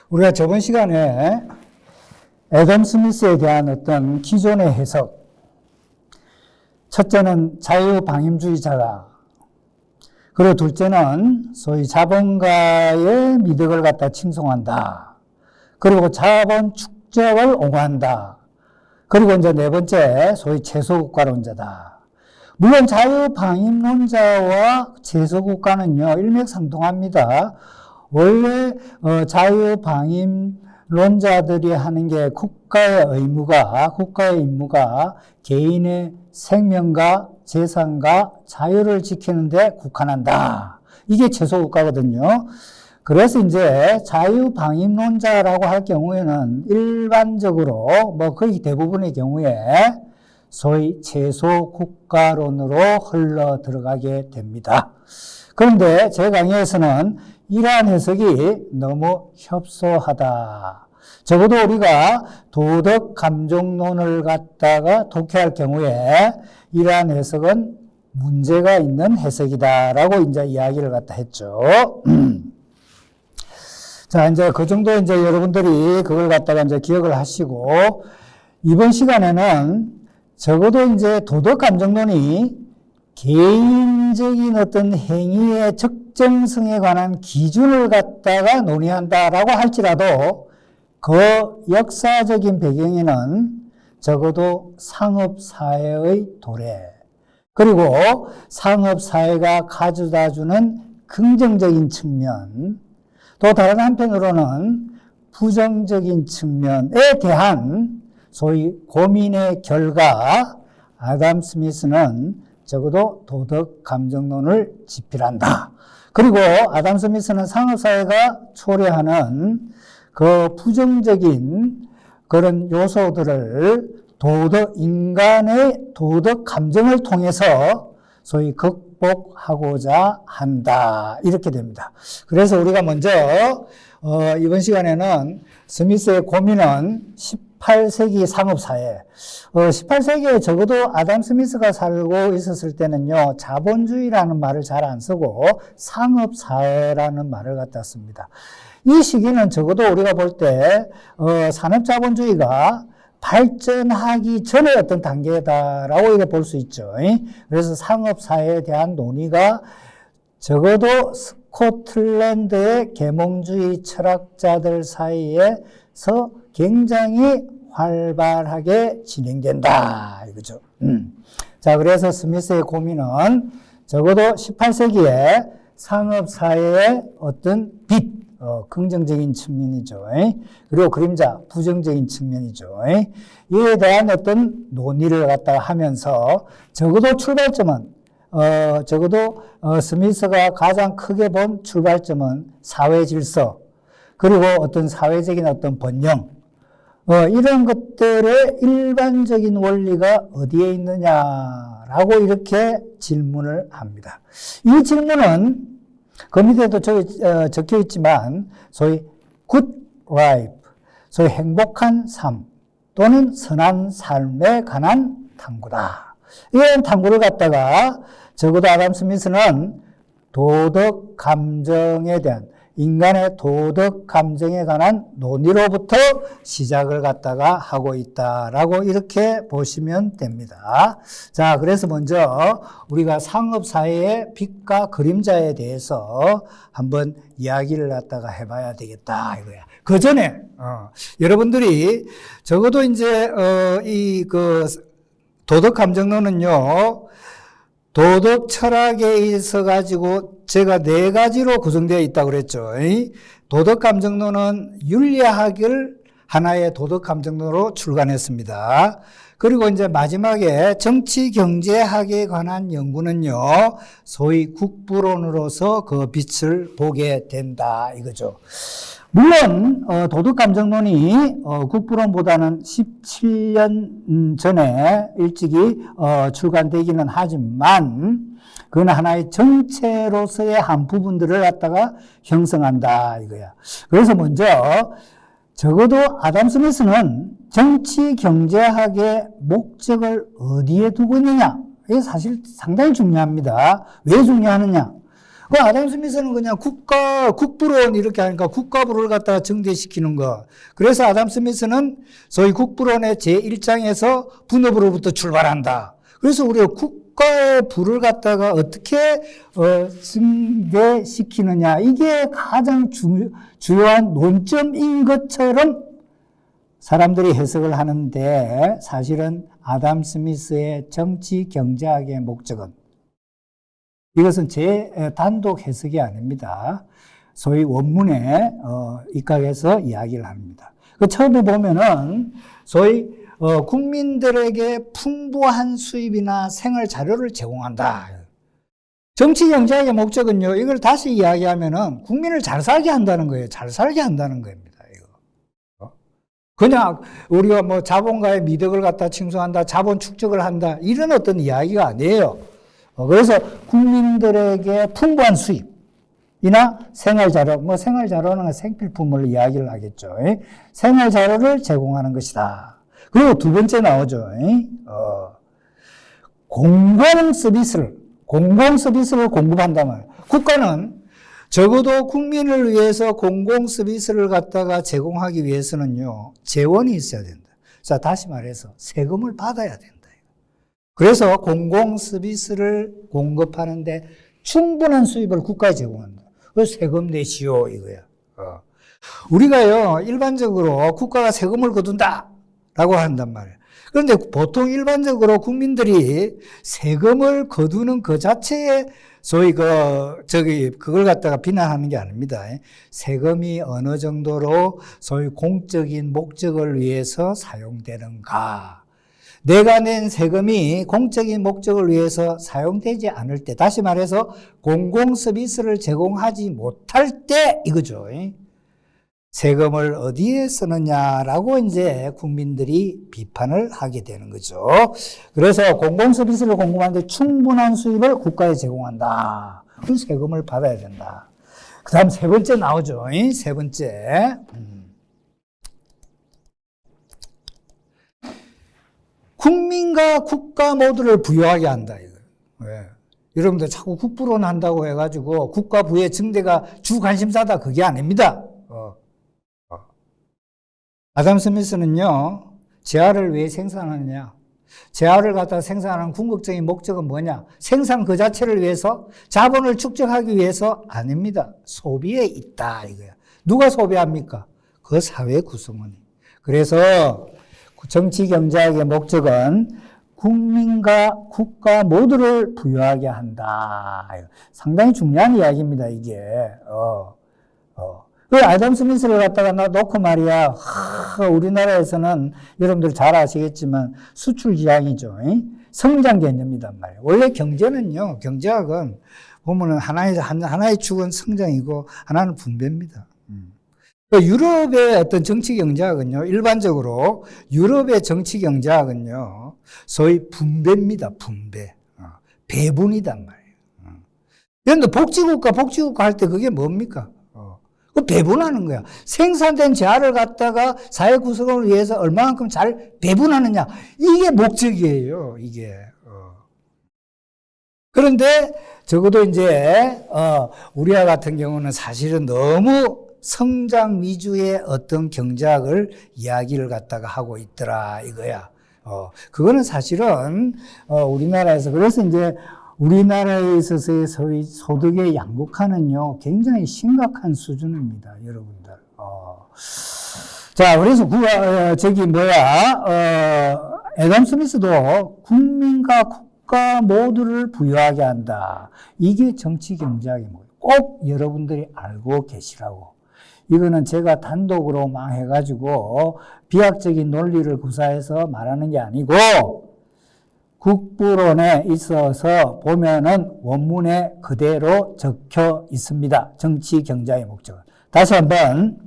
우리가 저번 시간에 애덤 스미스에 대한 어떤 기존의 해석, 첫째는 자유방임주의자다. 그리고 둘째는 소위 자본가의 미덕을 갖다 칭송한다. 그리고 자본 축적을 옹호한다. 그리고 이제 네 번째, 소위 제소국가론자다. 물론 자유방임론자와 제소국가는요, 일맥상통합니다. 원래 자유방임론자들이 하는 게 국가의 임무가 개인의 생명과 재산과 자유를 지키는 데 국한한다. 이게 제소국가거든요. 그래서 이제 자유방임론자라고 할 경우에는 일반적으로 거의 대부분의 경우에 소위 제소국가론으로 흘러 들어가게 됩니다. 그런데 제 강의에서는 이러한 해석이 너무 협소하다. 적어도 우리가 도덕 감정론을 갖다가 독해할 경우에 이러한 해석은 문제가 있는 해석이다라고 이제 이야기를 갖다 했죠. 자, 이제 그 정도 이제 여러분들이 그걸 갖다가 이제 기억을 하시고, 이번 시간에는 적어도 이제 도덕 감정론이 개인적인 어떤 행위의 적정성에 관한 기준을 갖다가 논의한다라고 할지라도 그 역사적인 배경에는 적어도 상업사회의 도래, 그리고 상업사회가 가져다 주는 긍정적인 측면, 또 다른 한편으로는 부정적인 측면에 대한 소위 고민의 결과, 아담 스미스는 적어도 도덕 감정론을 집필한다. 그리고 아담 스미스는 상업사회가 초래하는 그 부정적인 그런 요소들을 인간의 도덕 감정을 통해서 소위 극복하고자 한다. 이렇게 됩니다. 그래서 우리가 먼저, 이번 시간에는 스미스의 고민은 18세기 상업사회. 18세기에 적어도 아담 스미스가 살고 있었을 때는요, 자본주의라는 말을 잘 안 쓰고 상업사회라는 말을 갖다 씁니다. 이 시기는 적어도 우리가 볼 때, 산업자본주의가 발전하기 전의 어떤 단계다라고 이렇게 볼 수 있죠. 그래서 상업사회에 대한 논의가 적어도 스코틀랜드의 계몽주의 철학자들 사이에서 굉장히 활발하게 진행된다. 이거죠. 자, 그래서 스미스의 고민은 적어도 18세기에 상업사회의 어떤 빛, 긍정적인 측면이죠. 그리고 그림자, 부정적인 측면이죠. 이에 대한 어떤 논의를 갖다가 하면서 적어도 출발점은, 스미스가 가장 크게 본 출발점은 사회 질서, 그리고 어떤 사회적인 어떤 번영, 이런 것들의 일반적인 원리가 어디에 있느냐라고 이렇게 질문을 합니다. 이 질문은 그 밑에도 적혀 있지만 소위 good life, 소위 행복한 삶 또는 선한 삶에 관한 탐구다. 이런 탐구를 갖다가 적어도 아담 스미스는 도덕 감정에 대한 인간의 도덕 감정에 관한 논의로부터 시작을 갖다가 하고 있다라고 이렇게 보시면 됩니다. 자, 그래서 먼저 우리가 상업사회의 빛과 그림자에 대해서 한번 이야기를 갖다가 해봐야 되겠다 이거야. 그 전에 여러분들이 적어도 이제 도덕 감정론은요, 도덕 철학에 있어 가지고 제가 4가지로 구성되어 있다고 그랬죠. 도덕 감정론은 윤리학을 하나의 도덕 감정론으로 출간했습니다. 그리고 이제 마지막에 정치 경제학에 관한 연구는요, 소위 국부론으로서 그 빛을 보게 된다 이거죠. 물론 도덕 감정론이 국부론보다는 17년 전에 일찍이 출간되기는 하지만 그건 하나의 정체로서의 한 부분들을 갖다가 형성한다 이거야. 그래서 먼저 적어도 아담 스미스는 정치 경제학의 목적을 어디에 두고 있느냐, 이게 사실 상당히 중요합니다. 왜 중요하느냐? 그 아담 스미스는 그냥 국부론 이렇게 하니까 국가부를 갖다가 정대시키는 거. 그래서 아담 스미스는 소위 국부론의 제1장에서 분업으로부터 출발한다. 그래서 우리가 국가의 부를 갖다가 어떻게 증대시키느냐. 이게 가장 주요한 논점인 것처럼 사람들이 해석을 하는데 사실은 아담 스미스의 정치 경제학의 목적은 이것은 제 단독 해석이 아닙니다. 소위 원문에 입각해서 이야기를 합니다. 그 처음에 보면은 소위 국민들에게 풍부한 수입이나 생활 자료를 제공한다. 정치 경제학의 목적은요. 이걸 다시 이야기하면은 국민을 잘 살게 한다는 거예요. 잘 살게 한다는 겁니다. 이거. 그냥 우리가 뭐 자본가의 미덕을 갖다 칭송한다, 자본 축적을 한다 이런 어떤 이야기가 아니에요. 그래서 국민들에게 풍부한 수입이나 생활자료, 뭐 생활자료는 생필품을 이야기를 하겠죠. 생활자료를 제공하는 것이다. 그리고 두 번째 나오죠. 공공서비스를 공급한단 말이에요. 국가는 적어도 국민을 위해서 공공서비스를 갖다가 제공하기 위해서는요, 재원이 있어야 된다. 자, 다시 말해서 세금을 받아야 된다. 그래서 공공서비스를 공급하는데 충분한 수입을 국가에 제공한다. 그래서 세금 내시오 이거야. 우리가요 일반적으로 국가가 세금을 거둔다라고 한단 말이에요. 그런데 보통 일반적으로 국민들이 세금을 거두는 그 자체에 소위 그걸 갖다가 비난하는 게 아닙니다. 세금이 어느 정도로 소위 공적인 목적을 위해서 사용되는가. 내가 낸 세금이 공적인 목적을 위해서 사용되지 않을 때, 다시 말해서 공공서비스를 제공하지 못할 때 이거죠. 세금을 어디에 쓰느냐라고 이제 국민들이 비판을 하게 되는 거죠. 그래서 공공서비스를 공급하는데 충분한 수입을 국가에 제공한다. 그 세금을 받아야 된다. 그 다음 세 번째 나오죠. 세 번째. 국민과 국가 모두를 부유하게 한다. 이거. 왜? 여러분들 자꾸 국부론 한다고 해가지고 국가 부의 증대가 주 관심사다. 그게 아닙니다. 아담 스미스는요, 재화를 왜 생산하느냐? 재화를 갖다 생산하는 궁극적인 목적은 뭐냐? 생산 그 자체를 위해서, 자본을 축적하기 위해서 아닙니다. 소비에 있다. 이거야. 누가 소비합니까? 그 사회 구성원이. 그래서 정치 경제학의 목적은 국민과 국가 모두를 부유하게 한다. 상당히 중요한 이야기입니다, 이게. 그 아담 스미스를 갖다가 놓고 말이야. 우리나라에서는 여러분들 잘 아시겠지만 수출 지향이죠. 성장 개념이단 말이에요. 원래 경제는요, 경제학은 보면은 하나의 축은 성장이고 하나는 분배입니다. 유럽의 어떤 정치 경제학은요, 일반적으로 유럽의 정치 경제학은요, 소위 분배입니다, 분배. 배분이단 말이에요. 그런데 복지국가 할 때 그게 뭡니까? 그 배분하는 거야. 생산된 재화를 갖다가 사회 구성을 위해서 얼마만큼 잘 배분하느냐. 이게 목적이에요, 이게. 그런데 적어도 이제, 우리와 같은 경우는 사실은 너무 성장 위주의 어떤 경제학을 이야기를 갖다가 하고 있더라 이거야. 그거는 사실은 우리나라에서 그래서 이제 우리나라에 있어서의 소위 소득의 양극화는요 굉장히 심각한 수준입니다, 여러분들. 자, 그래서 애덤 스미스도 국민과 국가 모두를 부유하게 한다. 이게 정치 경제학이 뭐예요? 꼭 여러분들이 알고 계시라고. 이거는 제가 단독으로 막 해가지고 비약적인 논리를 구사해서 말하는 게 아니고 국부론에 있어서 보면은 원문에 그대로 적혀 있습니다. 정치 경제의 목적은. 다시 한번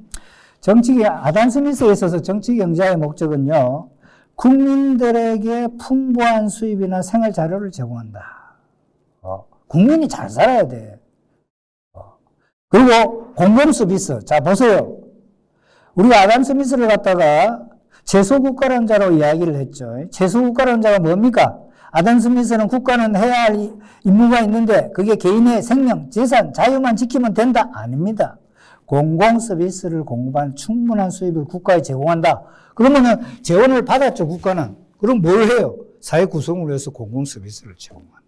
아담 스미스에 있어서 정치 경제의 목적은요. 국민들에게 풍부한 수입이나 생활 자료를 제공한다. 국민이 잘 살아야 돼. 그리고 공공 서비스. 자, 보세요. 우리가 아담 스미스를 갖다가 제소국가론자로 이야기를 했죠. 제소국가론자가 뭡니까? 아담 스미스는 국가는 해야 할 임무가 있는데 그게 개인의 생명, 재산, 자유만 지키면 된다? 아닙니다. 공공 서비스를 공급한 충분한 수입을 국가에 제공한다. 그러면은 재원을 받았죠, 국가는. 그럼 뭘 해요? 사회 구성을 위해서 공공 서비스를 제공한다.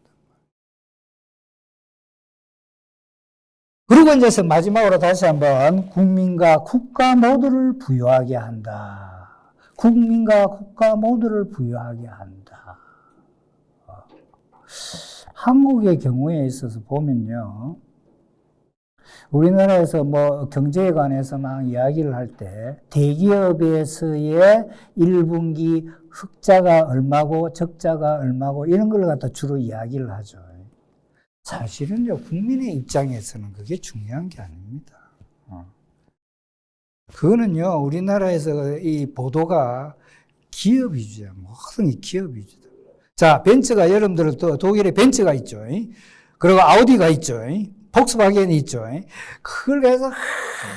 그리고 이제 마지막으로 다시 한번 국민과 국가 모두를 부유하게 한다. 국민과 국가 모두를 부유하게 한다. 한국의 경우에 있어서 보면요. 우리나라에서 뭐 경제에 관해서 막 이야기를 할 때 대기업에서의 1분기 흑자가 얼마고 적자가 얼마고 이런 걸 갖다 주로 이야기를 하죠. 사실은요, 국민의 입장에서는 그게 중요한 게 아닙니다. 그거는요, 우리나라에서 이 보도가 기업 위주야. 모든 이 기업 위주다. 자, 벤츠가 여러분들 또 독일에 벤츠가 있죠. 그리고 아우디가 있죠. 폭스바겐이 있죠. 그걸 해서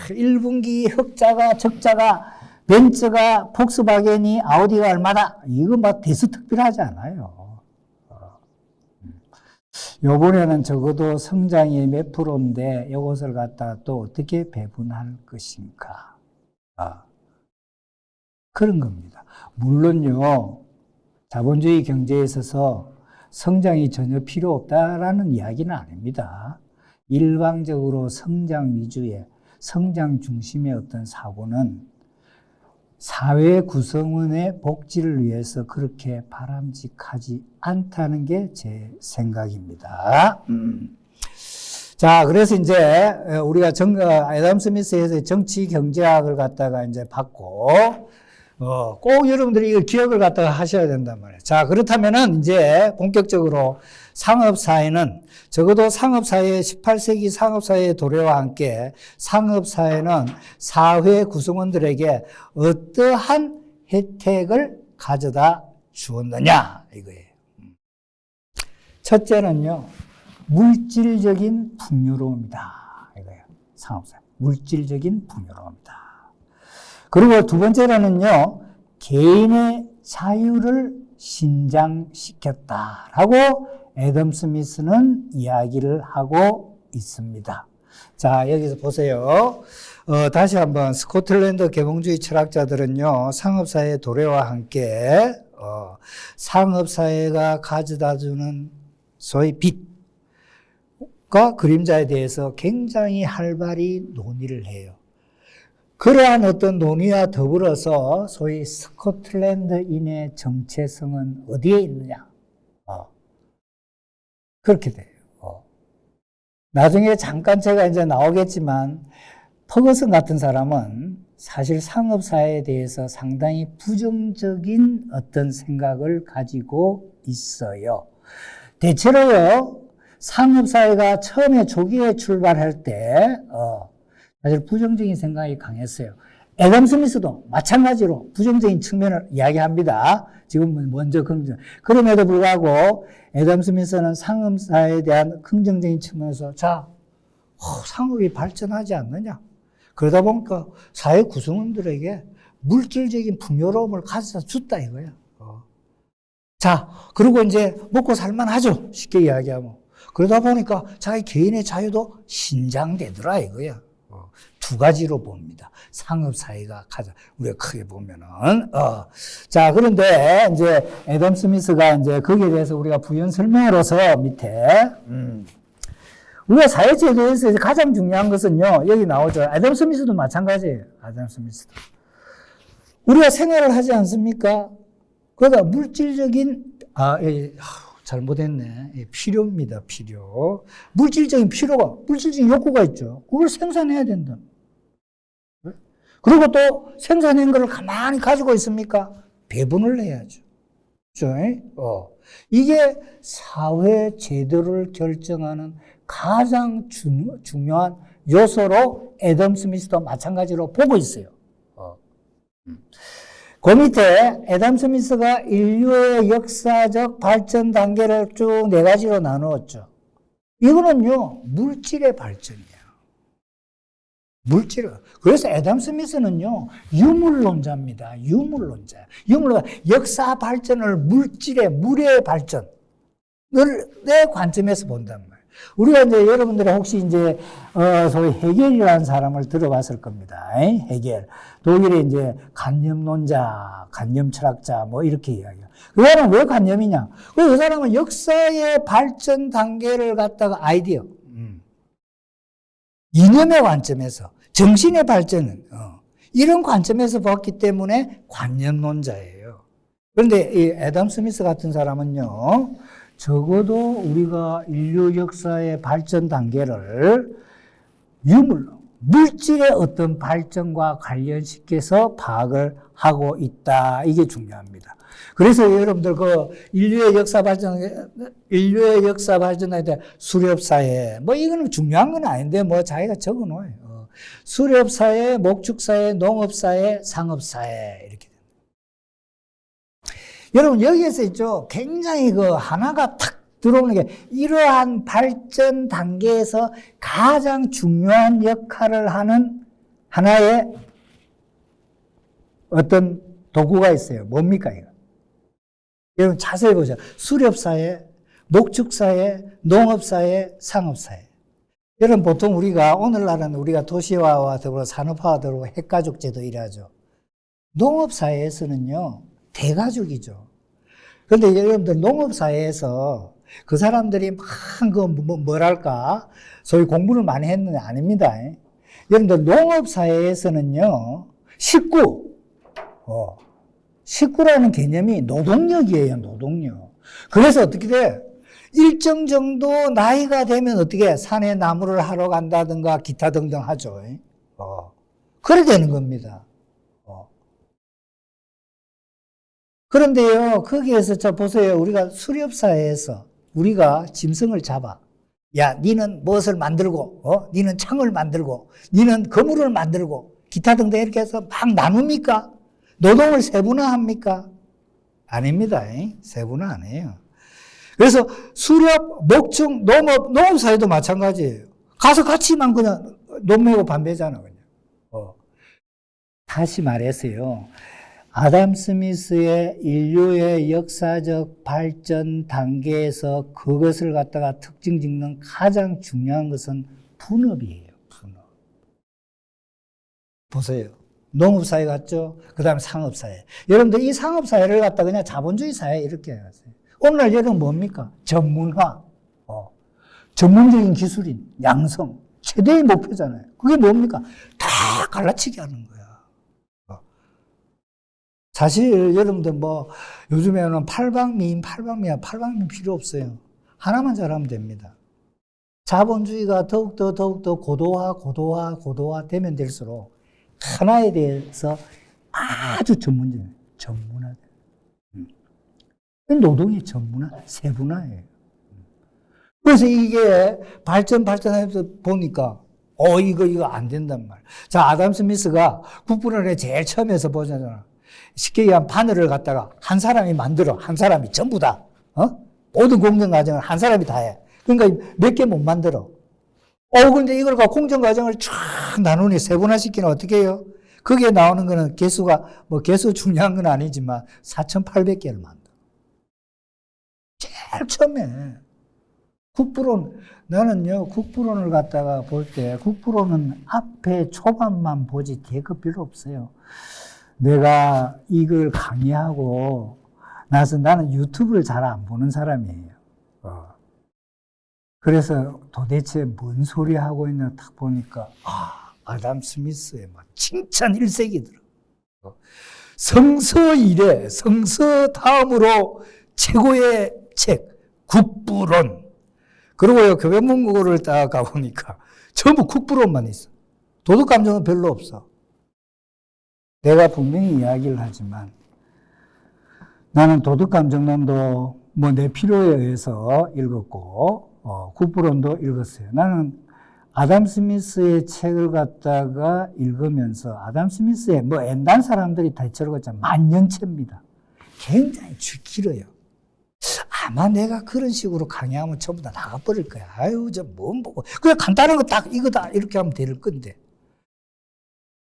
1분기 흑자가 적자가 벤츠가 폭스바겐이 아우디가 얼마다 이거 막 대수특별하지 않아요. 요번에는 적어도 성장이 몇 프로인데 이것을 갖다 또 어떻게 배분할 것인가. 그런 겁니다. 물론요, 자본주의 경제에 있어서 성장이 전혀 필요 없다라는 이야기는 아닙니다. 일방적으로 성장 위주의, 성장 중심의 어떤 사고는 사회 구성원의 복지를 위해서 그렇게 바람직하지 않다는 게 제 생각입니다. 자, 그래서 이제 우리가 애덤 스미스에서 정치 경제학을 갖다가 이제 받고, 꼭 여러분들이 이걸 기억을 갖다가 하셔야 된단 말이에요. 자, 그렇다면은 이제 본격적으로 상업사회는 적어도 상업사회, 18세기 상업사회의 도래와 함께 상업사회는 사회 구성원들에게 어떠한 혜택을 가져다 주었느냐, 이거예요. 첫째는요, 물질적인 풍요로움이다. 이거예요. 상업사회. 물질적인 풍요로움이다. 그리고 두 번째로는요, 개인의 자유를 신장시켰다라고 애덤 스미스는 이야기를 하고 있습니다. 자, 여기서 보세요. 다시 한번 스코틀랜드 계몽주의 철학자들은요, 상업사회의 도래와 함께 상업사회가 가져다주는 소위 빛과 그림자에 대해서 굉장히 활발히 논의를 해요. 그러한 어떤 논의와 더불어서 소위 스코틀랜드인의 정체성은 어디에 있느냐? 그렇게 돼요. 나중에 잠깐 제가 이제 나오겠지만, 퍼거슨 같은 사람은 사실 상업사회에 대해서 상당히 부정적인 어떤 생각을 가지고 있어요. 대체로요, 상업사회가 처음에 초기에 출발할 때, 사실 부정적인 생각이 강했어요. 애덤 스미스도 마찬가지로 부정적인 측면을 이야기합니다. 지금 먼저 긍정. 그럼에도 불구하고 애덤 스미스는 상업사회에 대한 긍정적인 측면에서 상업이 발전하지 않느냐. 그러다 보니까 사회 구성원들에게 물질적인 풍요로움을 가져다 줬다 이거야. 자, 그리고 이제 먹고 살만 하죠. 쉽게 이야기하면. 그러다 보니까 자기 개인의 자유도 신장되더라 이거야. 두 가지로 봅니다. 상업사회가 가장, 우리가 크게 보면은. 자, 그런데 이제 애덤 스미스가 이제 거기에 대해서 우리가 부연 설명으로서 밑에, 우리가 사회제도에서 가장 중요한 것은요, 여기 나오죠. 애덤 스미스도 마찬가지예요. 애덤 스미스도. 우리가 생활을 하지 않습니까? 그러다 물질적인, 잘못했네. 필요입니다, 필요. 물질적인 필요가, 물질적인 욕구가 있죠. 그걸 생산해야 된다. 그리고 또 생산한 걸 가만히 가지고 있습니까? 배분을 해야죠. 그렇죠? 이게 사회 제도를 결정하는 가장 중요한 요소로 애덤 스미스도 마찬가지로 보고 있어요. 그 밑에 애덤 스미스가 인류의 역사적 발전 단계를 쭉 네 가지로 나누었죠. 이거는요, 물질의 발전이에요. 물질을. 그래서 애덤 스미스는요, 유물론자입니다. 유물론자. 역사 발전을 물의 발전을 내 관점에서 본단 말이에요. 우리가 이제 여러분들이 혹시 이제 소위 헤겔이라는 사람을 들어봤을 겁니다. 헤겔. 독일의 이제 관념론자, 관념 철학자 뭐 이렇게 이야기해요. 그 사람은 왜 관념이냐? 그 사람은 역사의 발전 단계를 갖다가 아이디어, 이념의 관점에서 정신의 발전은 이런 관점에서 봤기 때문에 관념론자예요. 그런데 이 애덤 스미스 같은 사람은요, 적어도 우리가 인류 역사의 발전 단계를 유물로, 물질의 어떤 발전과 관련시켜서 파악을 하고 있다. 이게 중요합니다. 그래서 여러분들 인류의 역사 발전에 대한 수렵사회, 뭐 이거는 중요한 건 아닌데 뭐 자기가 적어 놓아요. 수렵사회, 목축사회, 농업사회, 상업사회 이렇게. 여러분 여기에서 있죠. 굉장히 하나가 탁 들어오는 게 이러한 발전 단계에서 가장 중요한 역할을 하는 하나의 어떤 도구가 있어요. 뭡니까 이거? 여러분 자세히 보세요. 수렵사회, 목축사회, 농업사회, 상업사회. 여러분 보통 오늘날은 우리가 도시화와 더불어 산업화와 더불어 핵가족제도 이래하죠. 농업사회에서는요, 대가족이죠. 그런데 여러분들 농업사회에서 그 사람들이 막 뭐랄까 소위 공부를 많이 했는데 아닙니다. 여러분들 농업사회에서는요 식구라는 개념이 노동력이에요. 노동력. 그래서 어떻게 돼? 일정 정도 나이가 되면 어떻게 산에 나무를 하러 간다든가 기타 등등 하죠. 그래 되는 겁니다. 그런데요, 거기에서 보세요. 우리가 수렵사회에서 우리가 짐승을 잡아. 야, 니는 무엇을 만들고, 니는 창을 만들고, 니는 거물을 만들고, 기타 등등 이렇게 해서 막 나눕니까? 노동을 세분화합니까? 아닙니다. 세분화 안 해요. 그래서 수렵, 목축, 농업사회도 마찬가지예요. 가서 같이만 그냥 논매고 반배잖아, 그냥. 다시 말해서요. 아담 스미스의 인류의 역사적 발전 단계에서 그것을 갖다가 특징 짓는 가장 중요한 것은 분업이에요. 분업. 보세요. 농업사회 같죠? 그 다음에 상업사회. 여러분들 이 상업사회를 갖다가 그냥 자본주의 사회 이렇게 해놨어요. 오늘날 여러분 뭡니까? 전문화. 전문적인 기술인 양성. 최대의 목표잖아요. 그게 뭡니까? 다 갈라치기 하는 거야. 사실 여러분들 요즘에는 팔방미인 필요 없어요. 하나만 잘하면 됩니다. 자본주의가 더욱더 고도화 되면 될수록 하나에 대해서 아주 전문화돼요. 노동의 세분화예요. 그래서 이게 발전하면서 보니까 이거 안 된단 말이에요. 자, 아담 스미스가 국부론에 제일 처음에서 보잖아요. 쉽게 얘기하면 바늘을 갖다가 한 사람이 만들어. 한 사람이 전부 다. 모든 공정 과정을 한 사람이 다 해. 그러니까 몇 개 못 만들어. 근데 이걸 갖고 공정 과정을 쫙 나누니 세분화시키는 어떻게 해요? 거기에 나오는 거는 개수가, 개수 중요한 건 아니지만 4,800개를 만들어. 제일 처음에. 나는요, 국부론을 갖다가 볼 때, 국부론은 앞에 초반만 보지 뒤에 거 별로 없어요. 내가 이걸 강의하고 나서 나는 유튜브를 잘 안 보는 사람이에요. 그래서 도대체 뭔 소리 하고 있나 딱 보니까, 아담 스미스의 칭찬 일색이 들어. 성서 이래, 성서 다음으로 최고의 책, 국부론. 그리고 교변문고를 딱 가보니까 전부 국부론만 있어. 도덕감정은 별로 없어. 내가 분명히 이야기를 하지만 나는 도덕감정론도 내 필요에 의해서 읽었고 국부론도 읽었어요. 나는 아담 스미스의 책을 갖다가 읽으면서 아담 스미스의 옛날 사람들이 대체로 10,000년째입니다. 굉장히 길어요. 아마 내가 그런 식으로 강의하면 전부 다 나가버릴 거야. 아유, 뭔 보고. 그냥 간단한 거 딱 이거다. 이렇게 하면 될 건데.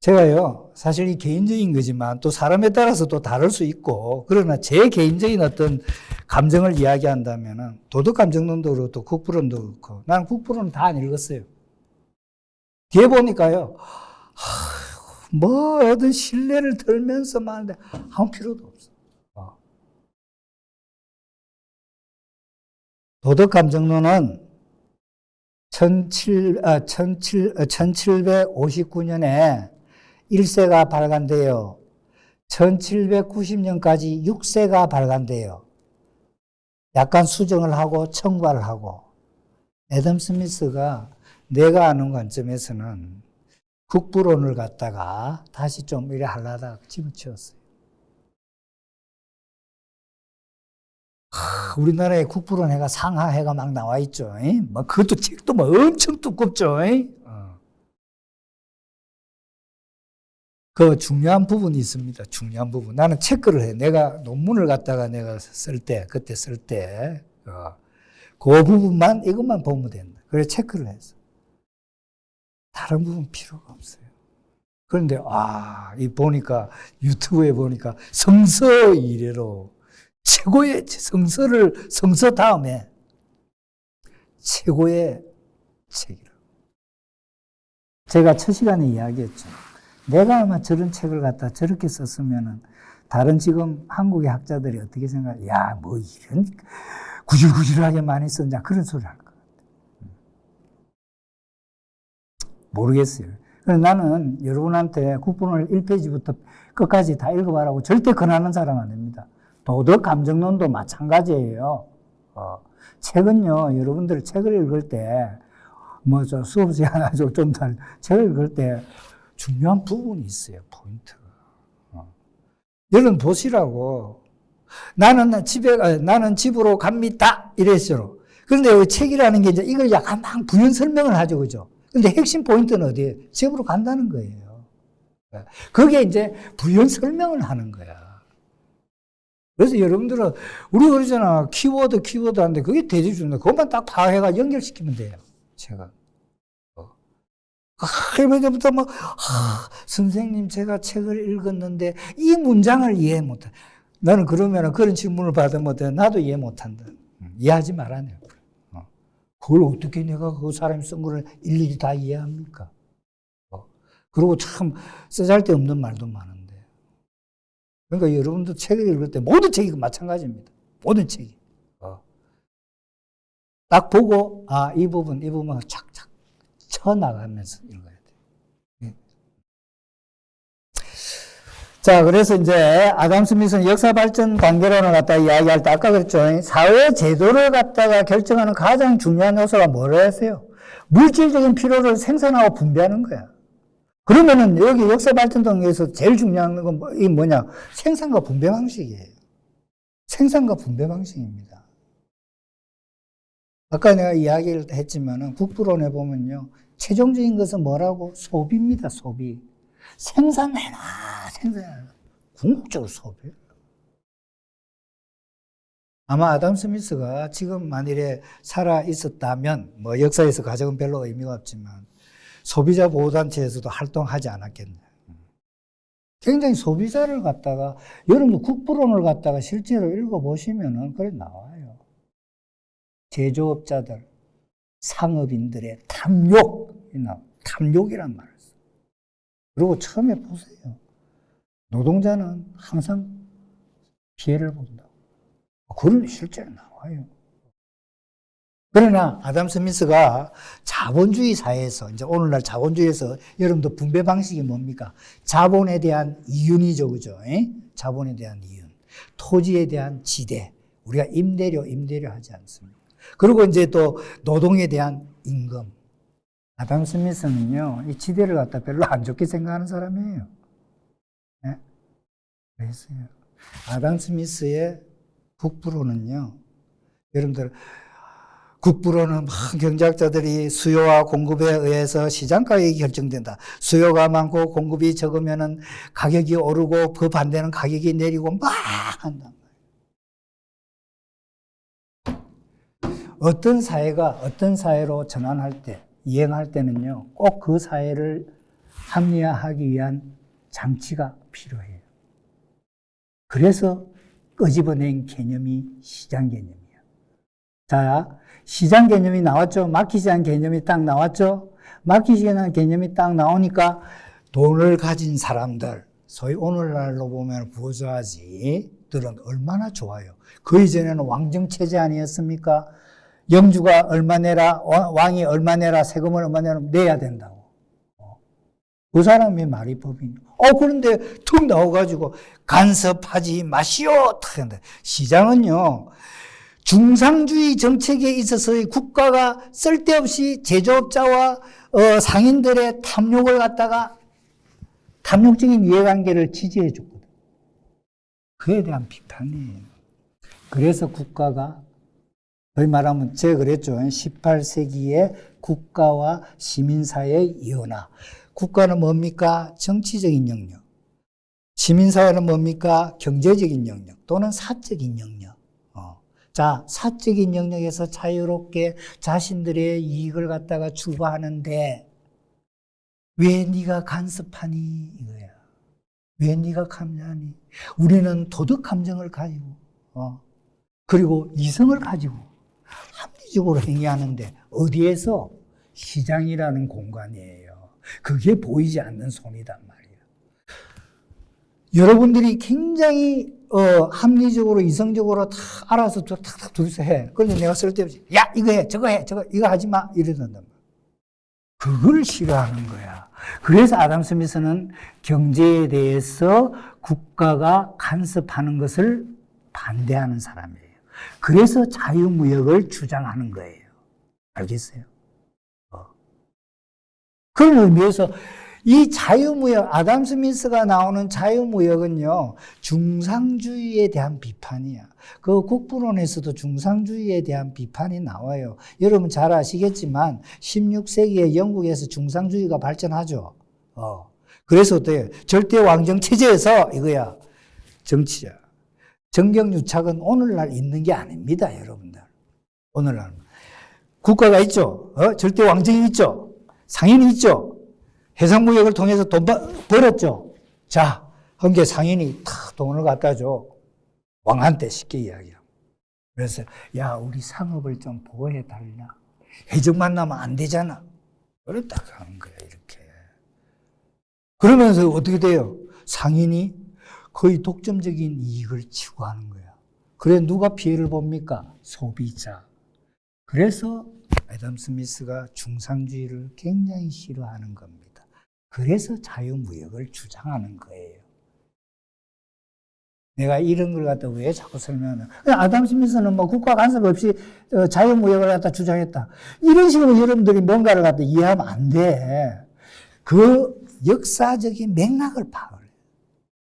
제가요, 사실 이 개인적인 거지만 또 사람에 따라서 또 다를 수 있고, 그러나 제 개인적인 어떤 감정을 이야기한다면은 도덕 감정론도 그렇고 국부론도 그렇고, 나는 국부론은 다 안 읽었어요. 뒤에 보니까요, 뭐 어떤 신뢰를 들면서 말하는데 아무 필요도 없어. 도덕 감정론은 1759년에 1세가 발간돼요. 1790년까지 6세가 발간돼요. 약간 수정을 하고 첨가를 하고. 애덤 스미스가 내가 아는 관점에서는 국부론을 갖다가 다시 좀 이래 하려다가 집어치웠어요. 우리나라에 국부론회가 상하회가 막 나와 있죠. 뭐 그것도 책도 뭐 엄청 두껍죠. 그 중요한 부분이 있습니다. 중요한 부분. 나는 체크를 해. 내가 논문을 갖다가 내가 그때 쓸 때, 그 부분만, 이것만 보면 된다. 그래서 체크를 했어. 다른 부분 필요가 없어요. 그런데, 이 보니까, 유튜브에 보니까 성서 이래로 최고의 성서 다음에 최고의 책이라고. 제가 첫 시간에 이야기했죠. 내가 아마 저런 책을 갖다 저렇게 썼으면은 다른 지금 한국의 학자들이 어떻게 생각해? 야, 뭐 이런 구질구질하게 많이 썼냐 그런 소리 할 것 같아. 모르겠어요. 그래서 나는 여러분한테 국본을 1페이지부터 끝까지 다 읽어봐라고 절대 권하는 사람 아닙니다. 도덕 감정론도 마찬가지예요. 책은요, 여러분들 책을 읽을 때, 뭐, 수업 시간 아주 좀 더, 책을 읽을 때 중요한 부분이 있어요, 포인트가. 여러분 보시라고. 나는 집으로 갑니다. 이랬어요. 그런데 책이라는 게 이제 이걸 약간 막 부연 설명을 하죠, 그죠? 근데 핵심 포인트는 어디에? 집으로 간다는 거예요. 그게 이제 부연 설명을 하는 거야. 그래서 여러분들은, 우리 그러잖아. 키워드 하는데 그게 대지주인데 그것만 딱 파악해가 연결시키면 돼요. 제가. 할머니부터 뭐, 선생님 제가 책을 읽었는데 이 문장을 이해 못해. 나는 그러면 그런 질문을 받으면 나도 이해 못한다. 이해하지 말아요. 그걸 어떻게 내가 그 사람이 쓴 거를 일일이 다 이해합니까? 그리고 참 쓰잘데없는 말도 많은데. 그러니까 여러분도 책을 읽을 때 모든 책이 마찬가지입니다. 모든 책이. 딱 보고 이 부분을 착착 쳐나가면서 읽어야 돼요. 자, 그래서 이제 아담 스미스는 역사 발전 단계론을 갖다가 이야기할 때 아까 그랬죠. 사회 제도를 갖다가 결정하는 가장 중요한 요소가 뭐라 했어요? 물질적인 필요를 생산하고 분배하는 거야. 그러면은 여기 역사 발전 단계에서 제일 중요한 건 뭐냐? 생산과 분배 방식이에요. 생산과 분배 방식입니다. 아까 내가 이야기를 했지만은 국부론에 보면요. 최종적인 것은 뭐라고? 소비입니다, 소비. 생산해라. 궁극적으로 소비. 아마 아담 스미스가 지금 만일에 살아 있었다면, 뭐 역사에서 가져온 별로 의미가 없지만, 소비자 보호단체에서도 활동하지 않았겠네. 굉장히 소비자를 갖다가, 여러분도 국부론을 갖다가 실제로 읽어보시면은, 그래 나와요. 제조업자들, 상업인들의 탐욕이란 말을 써요. 그리고 처음에 보세요. 노동자는 항상 피해를 본다. 그런 실제로 나와요. 그러나 아담 스미스가 자본주의 사회에서, 이제 오늘날 자본주의에서 여러분도 분배 방식이 뭡니까? 자본에 대한 이윤이죠, 그죠? 자본에 대한 이윤. 토지에 대한 지대. 우리가 임대료 하지 않습니다. 그리고 이제 또 노동에 대한 임금. 아담 스미스는요, 이 지대를 갖다 별로 안 좋게 생각하는 사람이에요. 네? 그랬어요. 아담 스미스의 국부론은요, 여러분들, 국부론은 경제학자들이 수요와 공급에 의해서 시장 가격이 결정된다. 수요가 많고 공급이 적으면은 가격이 오르고 그 반대는 가격이 내리고 막 한단 말이에요. 어떤 사회가 어떤 사회로 전환할 때, 이행할 때는요, 꼭 그 사회를 합리화하기 위한 장치가 필요해요. 그래서 끄집어낸 개념이 시장 개념이에요. 자, 시장 개념이 나왔죠. 마키시한 개념이 딱 나왔죠. 마키시한 개념이 딱 나오니까 돈을 가진 사람들, 소위 오늘날로 보면 부자지들은 얼마나 좋아요. 그 이전에는 왕정체제 아니었습니까? 영주가 얼마 내라, 왕이 얼마 내라, 세금을 얼마 내야 된다고. 그 사람의 말이 법인. 그런데 툭 나와가지고 간섭하지 마시오. 탁 한다. 시장은요, 중상주의 정책에 있어서의 국가가 쓸데없이 제조업자와 상인들의 탐욕을 갖다가 탐욕적인 이해관계를 지지해 줬거든. 그에 대한 비판이에요. 그래서 국가가 거의 말하면 제가 그랬죠. 18세기의 국가와 시민사회의 이혼화. 국가는 뭡니까? 정치적인 영역. 시민사회는 뭡니까? 경제적인 영역 또는 사적인 영역. 자, 사적인 영역에서 자유롭게 자신들의 이익을 갖다가 추구하는데 왜 네가 간섭하니 이거야. 왜 네가 감냐니. 우리는 도덕 감정을 가지고 그리고 이성을 가지고 합리적으로 행위하는데 어디에서? 시장이라는 공간이에요. 그게 보이지 않는 손이단 말이에요. 여러분들이 굉장히 합리적으로 이성적으로 다 알아서 탁탁 둘러서 해. 그런데 내가 쓸데없이 야 이거 해 저거 해 저거 이거 하지 마 이러는단 말이야. 그걸 싫어하는 거야. 그래서 아담 스미스는 경제에 대해서 국가가 간섭하는 것을 반대하는 사람이에요. 그래서 자유무역을 주장하는 거예요. 알겠어요? 그런 의미에서 이 자유무역, 아담 스미스가 나오는 자유무역은요, 중상주의에 대한 비판이야. 그 국부론에서도 중상주의에 대한 비판이 나와요. 여러분 잘 아시겠지만 16세기에 영국에서 중상주의가 발전하죠. 그래서 어때요? 절대 왕정 체제에서 이거야. 정치자. 정경유착은 오늘날 있는 게 아닙니다, 여러분들. 오늘날. 국가가 있죠. 절대 왕정이 있죠. 상인이 있죠. 해상무역을 통해서 돈 벌었죠. 자, 헌게 상인이 탁 돈을 갖다 줘. 왕한테 쉽게 이야기하고. 그래서, 야, 우리 상업을 좀 보호해달라. 해적만 나면 안 되잖아. 그렇다 하는 거야, 이렇게. 그러면서 어떻게 돼요? 상인이 거의 독점적인 이익을 추구하는 거야. 그래, 누가 피해를 봅니까? 소비자. 그래서 애덤 스미스가 중상주의를 굉장히 싫어하는 겁니다. 그래서 자유무역을 주장하는 거예요. 내가 이런 걸 갖다 왜 자꾸 설명하냐. 아담 스미스는 뭐 국가 간섭 없이 자유무역을 갖다 주장했다. 이런 식으로 여러분들이 뭔가를 갖다 이해하면 안 돼. 그 역사적인 맥락을 파악을 해요.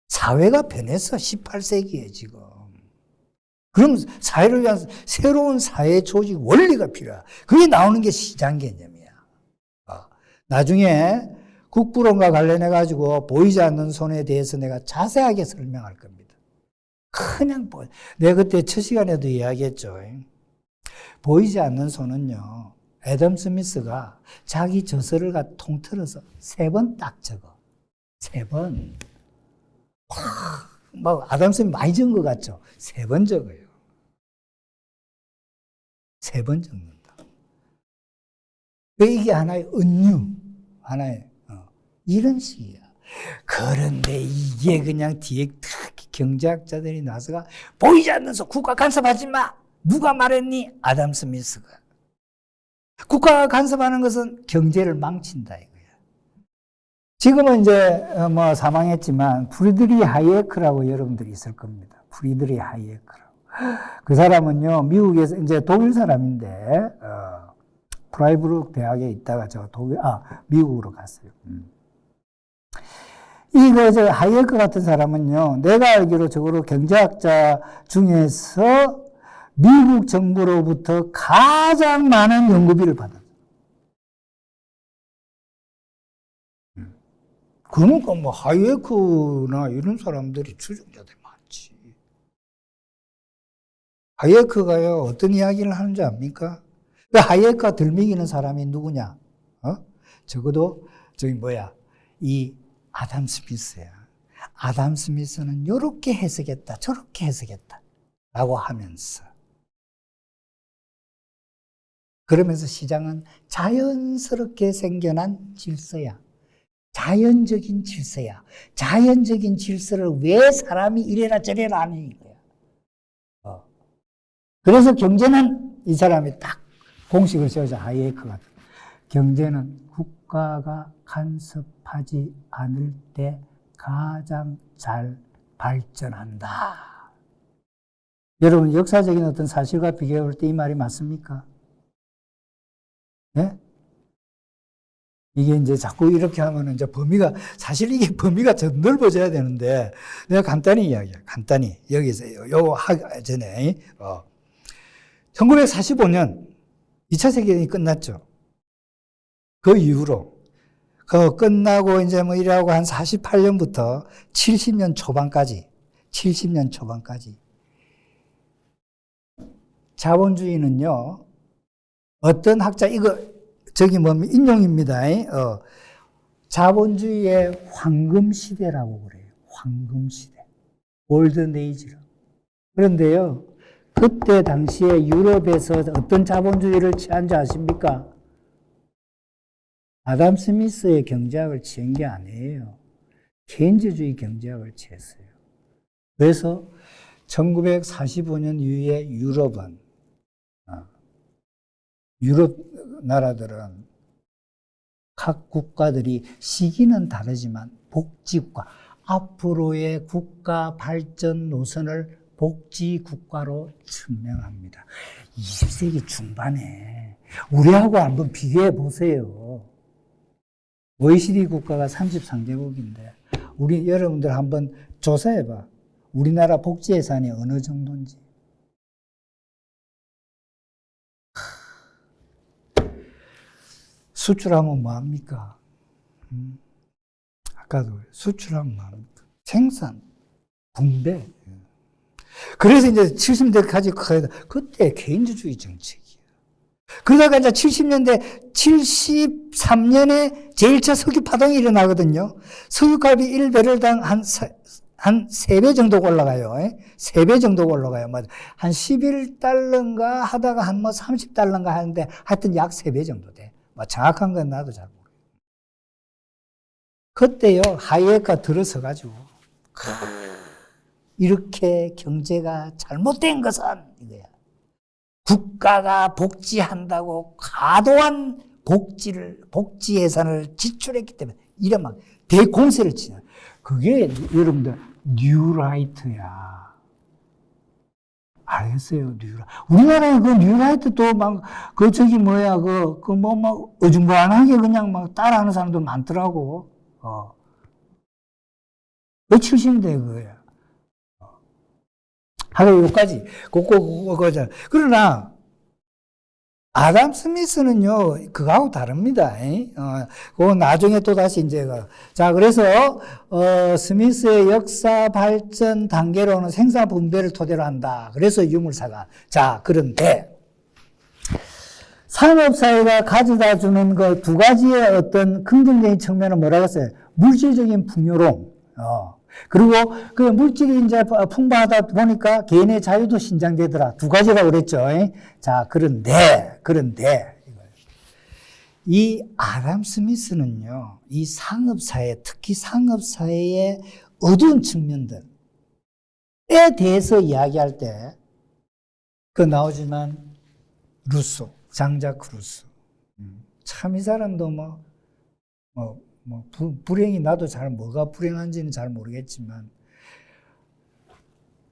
사회가 변했어. 18세기에 지금. 그럼 사회를 위한 새로운 사회 조직 원리가 필요해. 그게 나오는 게 시장 개념이야. 나중에 국부론과 관련해가지고 보이지 않는 손에 대해서 내가 자세하게 설명할 겁니다. 그냥 내가 그때 첫 시간에도 이야기했죠. 보이지 않는 손은요, 애덤 스미스가 자기 저서를 통틀어서 3번 딱 적어. 3번. 막 아담 스미스 많이 적은 것 같죠? 3번 적어요. 3번 적는다. 이게 하나의 은유, 하나의 이런 식이야. 그런데 이게 그냥 뒤에 경제학자들이 나서가 보이지 않는 손, 국가 간섭하지 마. 누가 말했니? 아담 스미스가. 국가가 간섭하는 것은 경제를 망친다 이거야. 지금은 이제 뭐 사망했지만 프리드리히 하이에크라고 여러분들이 있을 겁니다. 프리드리히 하이에크라고. 그 사람은요, 미국에서 이제 독일 사람인데 프라이부르크 대학에 있다가 미국으로 갔어요. 저 하이에크 같은 사람은요, 내가 알기로 적어도 경제학자 중에서 미국 정부로부터 가장 많은 연구비를 받았어요. 그러니까 뭐 하이에크나 이런 사람들이 추종자들이 많지. 하이에크가요, 어떤 이야기를 하는지 압니까? 그 하이에크가 덜 먹이는 사람이 누구냐? 적어도 이 아담 스미스야. 아담 스미스는 이렇게 해석했다, 저렇게 해석했다 라고 하면서 그러면서 시장은 자연스럽게 생겨난 질서야. 자연적인 질서야. 자연적인 질서를 왜 사람이 이래라 저래라 하는 이거야. 그래서 경제는 이 사람이 딱 공식을 세우자. 하이에크가. 경제는 국가가 간섭하지 않을 때 가장 잘 발전한다. 여러분, 역사적인 어떤 사실과 비교해 볼 때 이 말이 맞습니까? 예? 이게 이제 자꾸 이렇게 하면 이제 범위가, 사실 이게 범위가 더 넓어져야 되는데, 내가 간단히 이야기해. 간단히. 여기서, 요거 하기 전에, 1945년 2차 세계대전이 끝났죠. 그 이후로, 끝나고 이제 뭐 이러고 한 48년부터 70년 초반까지, 자본주의는요, 어떤 학자, 저기 뭡니까? 인용입니다. 자본주의의 황금시대라고 그래요. 황금시대. 골든에이지로. 그런데요, 그때 당시에 유럽에서 어떤 자본주의를 취한지 아십니까? 아담 스미스의 경제학을 취한 게 아니에요. 케인즈주의 경제학을 취했어요. 그래서 1945년 이후에 유럽 나라들은 각 국가들이 시기는 다르지만 복지국가, 앞으로의 국가 발전 노선을 복지국가로 천명합니다. 20세기 중반에 우리하고 한번 비교해 보세요. OECD 국가가 33개국인데 우리 여러분들 한번 조사해 봐. 우리나라 복지 예산이 어느 정도인지. 수출하면 뭐합니까? 아까도 수출하면 뭐합니까? 생산, 분배. 그래서 이제 70년대까지 그때 개인주의 정책이에요. 그러다가 이제 70년대, 73년에 제1차 석유 파동이 일어나거든요. 석유값이 1배럴당 한 3배 정도가 올라가요. 3배 정도가 올라가요. 한 11달러인가 하다가 한 30달러인가 하는데 하여튼 약 3배 정도 돼. 정확한 건 나도 잘 모르겠어요. 그때요, 하이에크가 들어서가지고, 이렇게 경제가 잘못된 것은 이거야. 국가가 복지한다고 과도한 복지 예산을 지출했기 때문에, 이런 막 대공세를 치는. 그게 여러분들, 뉴라이트야. 알겠어요, 뉴라이트. 우리나라에 그 뉴라이트도 막, 어중간하게 그냥 막 따라하는 사람들 많더라고. 왜 70대 그거야. 하고 여기까지. 그러나, 아담 스미스는요, 그거하고 다릅니다. 그건 나중에 또 다시 이제, 자, 그래서, 스미스의 역사 발전 단계로는 생산 분배를 토대로 한다. 그래서 유물사가. 자, 그런데, 산업사회가 가져다 주는 그 두 가지의 어떤 긍정적인 측면은 뭐라고 했어요? 물질적인 풍요로움. 그리고 그 물질이 이제 풍부하다 보니까 개인의 자유도 신장되더라. 두 가지라고 그랬죠. 자, 그런데, 이 아담 스미스는요, 이 상업사회, 특히 상업사회의 어두운 측면들에 대해서 이야기할 때, 나오지만, 루소, 장자크 루소. 참 이 사람도 불행이 나도 뭐가 불행한지는 잘 모르겠지만,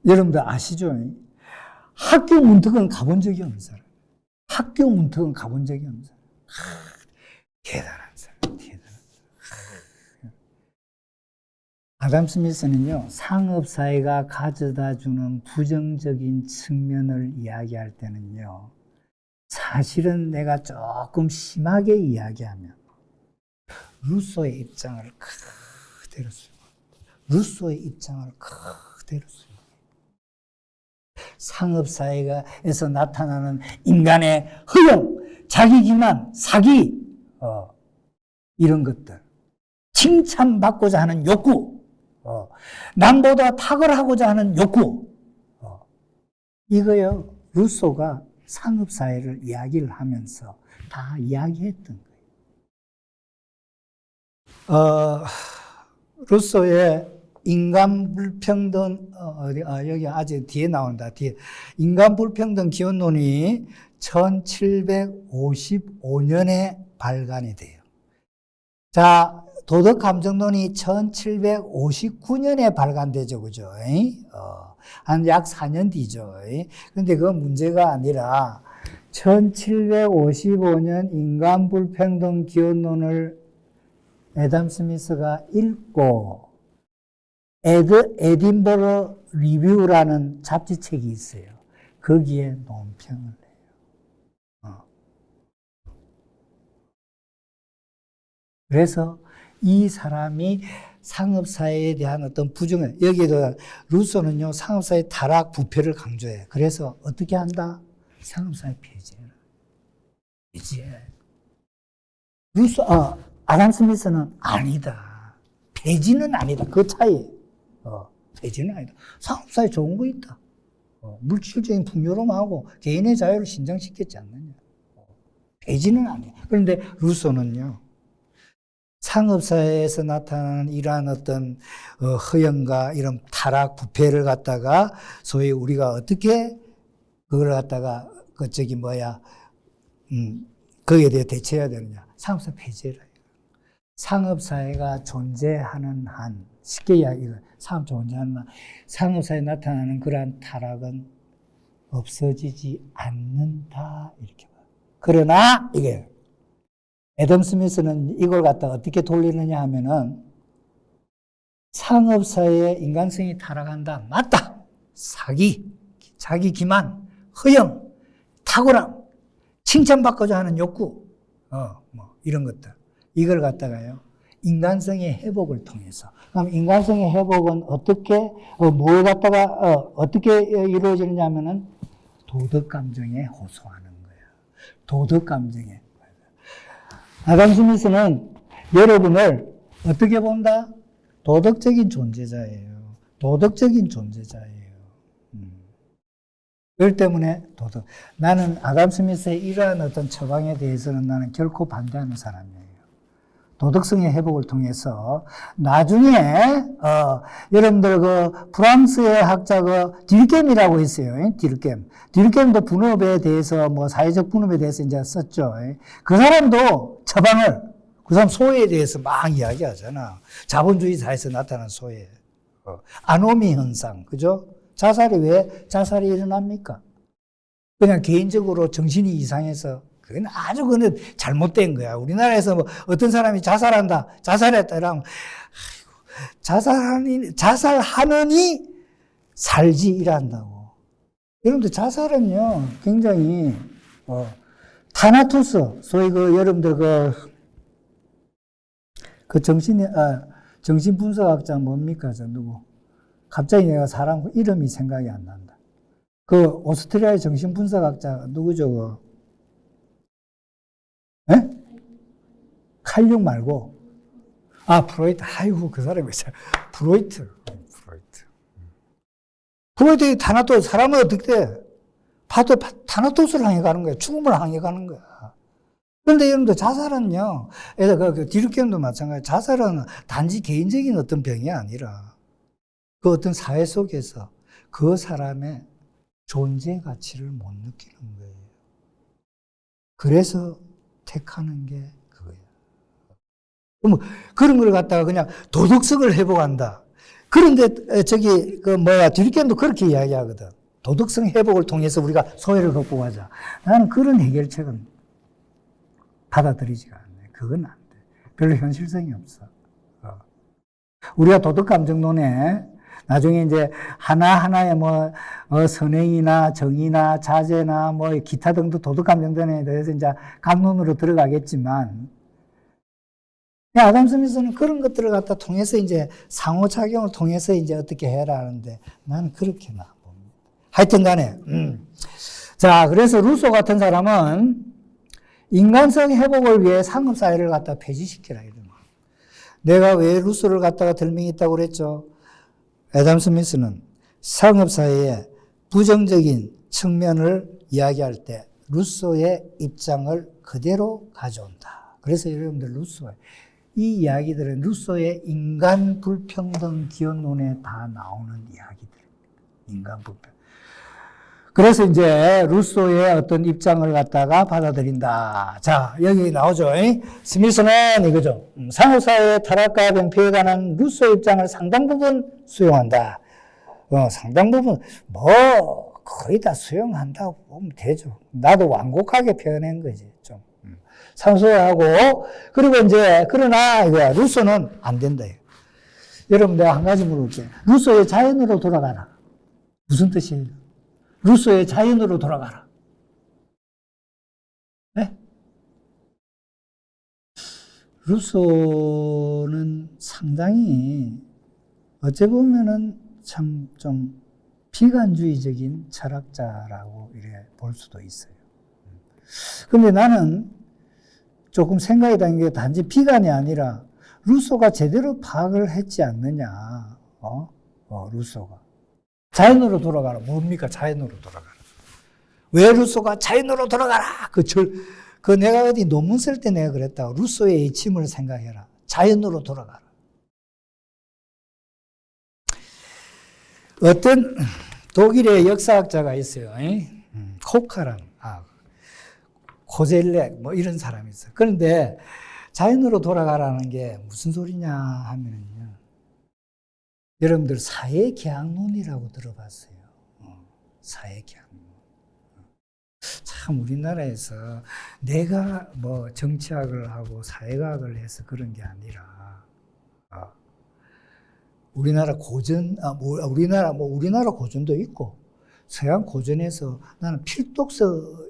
여러분들 아시죠? 학교 문턱은 가본 적이 없는 사람. 학교 문턱은 가본 적이 없는 사람. 대단한 사람, 아담 스미스는요, 상업사회가 가져다 주는 부정적인 측면을 이야기할 때는요, 사실은 내가 조금 심하게 이야기하면, 루소의 입장을 그대로 수용합니다. 상업사회에서 나타나는 인간의 허영, 자기기만, 사기, 이런 것들. 칭찬받고자 하는 욕구, 남보다 탁월하고자 하는 욕구, 이거요, 루소가 상업사회를 이야기를 하면서 다 이야기했던 거예요. 루소의 인간 불평등, 여기 아직 뒤에 나온다, 뒤에. 인간 불평등 기원론이 1755년에 발간이 돼요. 자, 도덕 감정론이 1759년에 발간되죠, 그죠? 한 약 4년 뒤죠. 근데 그 문제가 아니라 1755년 인간 불평등 기원론을 애덤 스미스가 읽고 에딘버러 리뷰라는 잡지책이 있어요. 거기에 논평을 해요. 그래서 이 사람이 상업사회에 대한 어떤 부정을, 여기에도 루소는요, 상업사회 타락, 부패를 강조해요. 그래서 어떻게 한다? 상업사회 폐지해라. 폐지해. 아담 스미스는 아니다. 폐지는 아니다. 그 차이. 폐지는 아니다. 상업사회 좋은 거 있다. 물질적인 풍요로움하고 개인의 자유를 신장시켰지 않느냐. 폐지는 아니야. 그런데 루소는요, 상업사회에서 나타나는 이러한 어떤 허영과 이런 타락, 부패를 갖다가 소위 우리가 어떻게 그걸 갖다가 거기에 대해 대처해야 되느냐. 상업사회 폐지해라. 상업사회가 존재하는 한, 쉽게 이야기해서 존재하는 한, 상업사회에 나타나는 그러한 타락은 없어지지 않는다. 이렇게 봐요. 그러나 이게 애덤 스미스는 이걸 갖다가 어떻게 돌리느냐 하면은 상업사회에 인간성이 타락한다. 맞다. 사기, 자기 기만, 허영, 탁월함, 칭찬받고자 하는 욕구, 이런 것들. 이걸 갖다가요, 인간성의 회복을 통해서. 그럼 인간성의 회복은 어떻게, 뭘 갖다가, 어떻게 이루어지느냐 하면은 도덕감정에 호소하는 거예요. 도덕감정에. 아담 스미스는 여러분을 어떻게 본다? 도덕적인 존재자예요. 도덕적인 존재자예요. 그렇기 때문에 나는 아담 스미스의 이러한 어떤 처방에 대해서는 나는 결코 반대하는 사람이에요. 도덕성의 회복을 통해서 나중에 여러분들 그 프랑스의 학자 그 딜겜이라고 있어요. 딜겜도 분업에 대해서 뭐 사회적 분업에 대해서 이제 썼죠. 그 사람도 처방을, 그 사람 소외에 대해서 막 이야기하잖아. 자본주의 사회에서 나타난 소외, 아노미 현상, 그죠? 왜 자살이 일어납니까? 그냥 개인적으로 정신이 이상해서. 그건 아주 그건 잘못된 거야. 우리나라에서 뭐 어떤 사람이 자살했다 이러면, 자살하느니 살지 일한다고. 여러분들 자살은요, 굉장히, 타나토스, 소위 여러분들 정신분석학자 뭡니까? 누구? 갑자기 내가 사람 이름이 생각이 안 난다. 오스트리아의 정신분석학자 누구죠? 예? 칼융 말고. 프로이트. 아이고, 그 사람이 있어요. 프로이트. 프로이트의 타나토스, 사람은 어떻게 돼? 타나토스를 향해 가는 거야. 죽음을 향해 가는 거야. 그런데 여러분들 자살은요, 디르켄도 마찬가지. 자살은 단지 개인적인 어떤 병이 아니라 그 어떤 사회 속에서 그 사람의 존재 가치를 못 느끼는 거예요. 그래서 택하는 게 그거예요. 그런 걸 갖다가 그냥 도덕성을 회복한다. 그런데 딜켄도 그렇게 이야기하거든. 도덕성 회복을 통해서 우리가 소외를 극복하자. 나는 그런 해결책은 받아들이지가 않네. 그건 안 돼. 별로 현실성이 없어. 우리가 도덕감정론에 나중에 이제 하나하나의 선행이나 정의나 자제나 기타 등등 도덕감정론에 대해서 이제 강론으로 들어가겠지만, 아담 스미스는 그런 것들을 갖다 통해서 이제 상호작용을 통해서 이제 어떻게 해라 하는데 나는 그렇게 나 봅니다. 하여튼 간에, 자, 그래서 루소 같은 사람은 인간성 회복을 위해 상업사회를 갖다 폐지시키라 이러는 거예요. 내가 왜 루소를 갖다가 덜명했다고 그랬죠? 애덤 스미스는 상업사회의 부정적인 측면을 이야기할 때 루소의 입장을 그대로 가져온다. 그래서 여러분들 루소, 이 이야기들은 루소의 인간 불평등 기원론에 다 나오는 이야기들입니다. 인간 불평. 그래서 이제 루소의 어떤 입장을 갖다가 받아들인다. 자, 여기 나오죠. 스미스는 이거죠. 상호사회의 타락과 병폐에 관한 루소의 입장을 상당 부분 수용한다. 상당 부분, 거의 다 수용한다고 보면 되죠. 나도 완곡하게 표현한 거지, 좀. 상소하고, 그리고 이제, 그러나, 이거야. 루소는 안 된다. 여러분, 내가 한 가지 물어볼게요. 루소의 자연으로 돌아가라. 무슨 뜻이에요? 루소의 자연으로 돌아가라. 네? 루소는 상당히, 어째 보면은 참 좀 비관주의적인 철학자라고 이렇게 볼 수도 있어요. 근데 나는 조금 생각이 드는 게 단지 비관이 아니라 루소가 제대로 파악을 했지 않느냐. 루소가. 자연으로 돌아가라. 뭡니까? 자연으로 돌아가라. 왜 루소가 자연으로 돌아가라? 내가 어디 논문 쓸 때 내가 그랬다고. 루소의 이침을 생각해라. 자연으로 돌아가라. 어떤 독일의 역사학자가 있어요. 코카랑, 코젤렉, 이런 사람이 있어요. 그런데 자연으로 돌아가라는 게 무슨 소리냐 하면요. 여러분들 사회계약론이라고 들어봤어요. 사회계약론. 참 우리나라에서 내가 정치학을 하고 사회과학을 해서 그런 게 아니라 우리나라 고전, 우리나라 고전도 있고 서양 고전에서 나는 필독서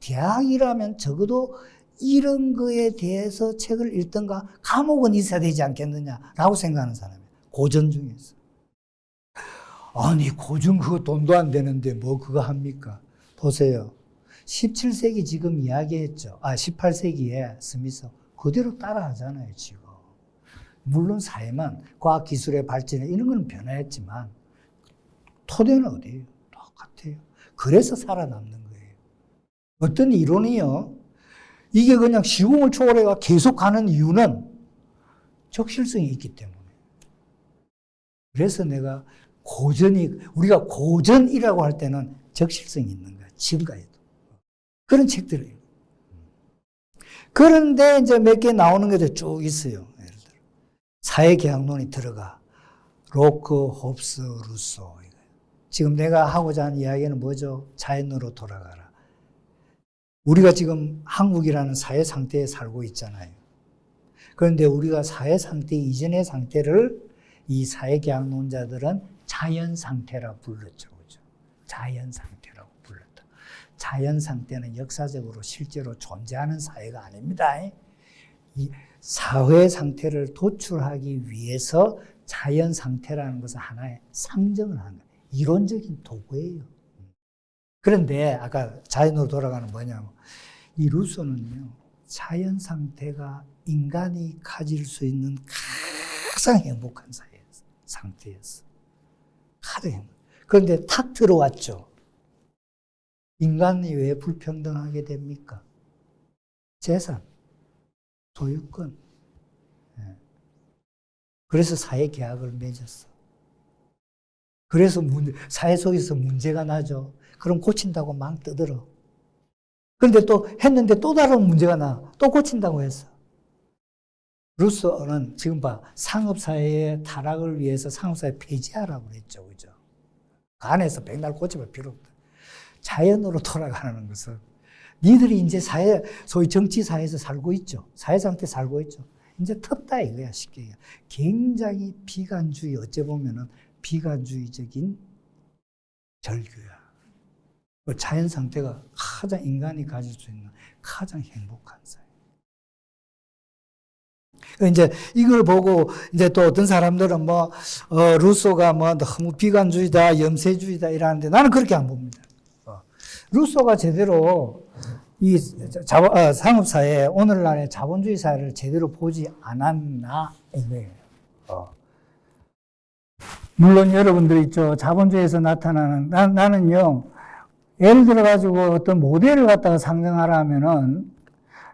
대학이라면 적어도 이런 거에 대해서 책을 읽던가 과목은 있어야 되지 않겠느냐라고 생각하는 사람이에요. 고전 중에서. 아니, 고전 그거 돈도 안 되는데 그거 합니까? 보세요. 17세기 지금 이야기했죠. 18세기에 스미스 그대로 따라 하잖아요, 지금. 물론 사회만 과학기술의 발전에 이런 건 변화했지만 토대는 어디예요? 똑같아요. 그래서 살아남는 거예요. 어떤 이론이요. 이게 그냥 시공을 초월해가 계속 가는 이유는 적실성이 있기 때문에. 그래서 내가 우리가 고전이라고 할 때는 적실성이 있는 거야. 지금까지도. 그런 책들이에요. 그런데 이제 몇 개 나오는 것도 쭉 있어요. 예를 들어. 사회계약론이 들어가. 로크, 홉스, 루소. 지금 내가 하고자 하는 이야기는 뭐죠? 자연으로 돌아가라. 우리가 지금 한국이라는 사회 상태에 살고 있잖아요. 그런데 우리가 사회 상태 이전의 상태를 이 사회계약론자들은 자연 상태라 불렀죠. 그죠? 자연 상태라고 불렀다. 자연 상태는 역사적으로 실제로 존재하는 사회가 아닙니다. 이 사회 상태를 도출하기 위해서 자연 상태라는 것은 하나의 상정을 하는 거예요. 이론적인 도구예요. 그런데 아까 자연으로 돌아가는 뭐냐면 이 루소는요. 자연 상태가 인간이 가질 수 있는 가장 행복한 상태였어. 가장 행복. 그런데 탁 들어왔죠. 인간이 왜 불평등하게 됩니까? 재산, 소유권. 그래서 사회계약을 맺었어. 그래서 사회 속에서 문제가 나죠. 그럼 고친다고 막 떠들어. 그런데 또 했는데 또 다른 문제가 나. 또 고친다고 했어. 루소는 지금 봐. 상업사회의 타락을 위해서 상업사회 폐지하라고 그랬죠. 그죠? 그 안에서 백날 고쳐볼 필요 없다. 자연으로 돌아가는 것은 니들이 이제 소위 정치사회에서 살고 있죠. 사회상태 살고 있죠. 이제 텄다 이거야, 쉽게. 굉장히 비관주의, 어째 보면은 비관주의적인 절규야. 자연 상태가 가장 인간이 가질 수 있는 가장 행복한 사회. 이제 이걸 보고 이제 또 어떤 사람들은 루소가 너무 비관주의다, 염세주의다 이러는데 나는 그렇게 안 봅니다. 루소가 제대로 이 상업사회, 오늘날의 자본주의 사회를 제대로 보지 않았나, 이거예요. 물론 여러분들 있죠. 자본주의에서 나타나는, 나는요, 예를 들어가지고 어떤 모델을 갖다가 상정하라 하면은,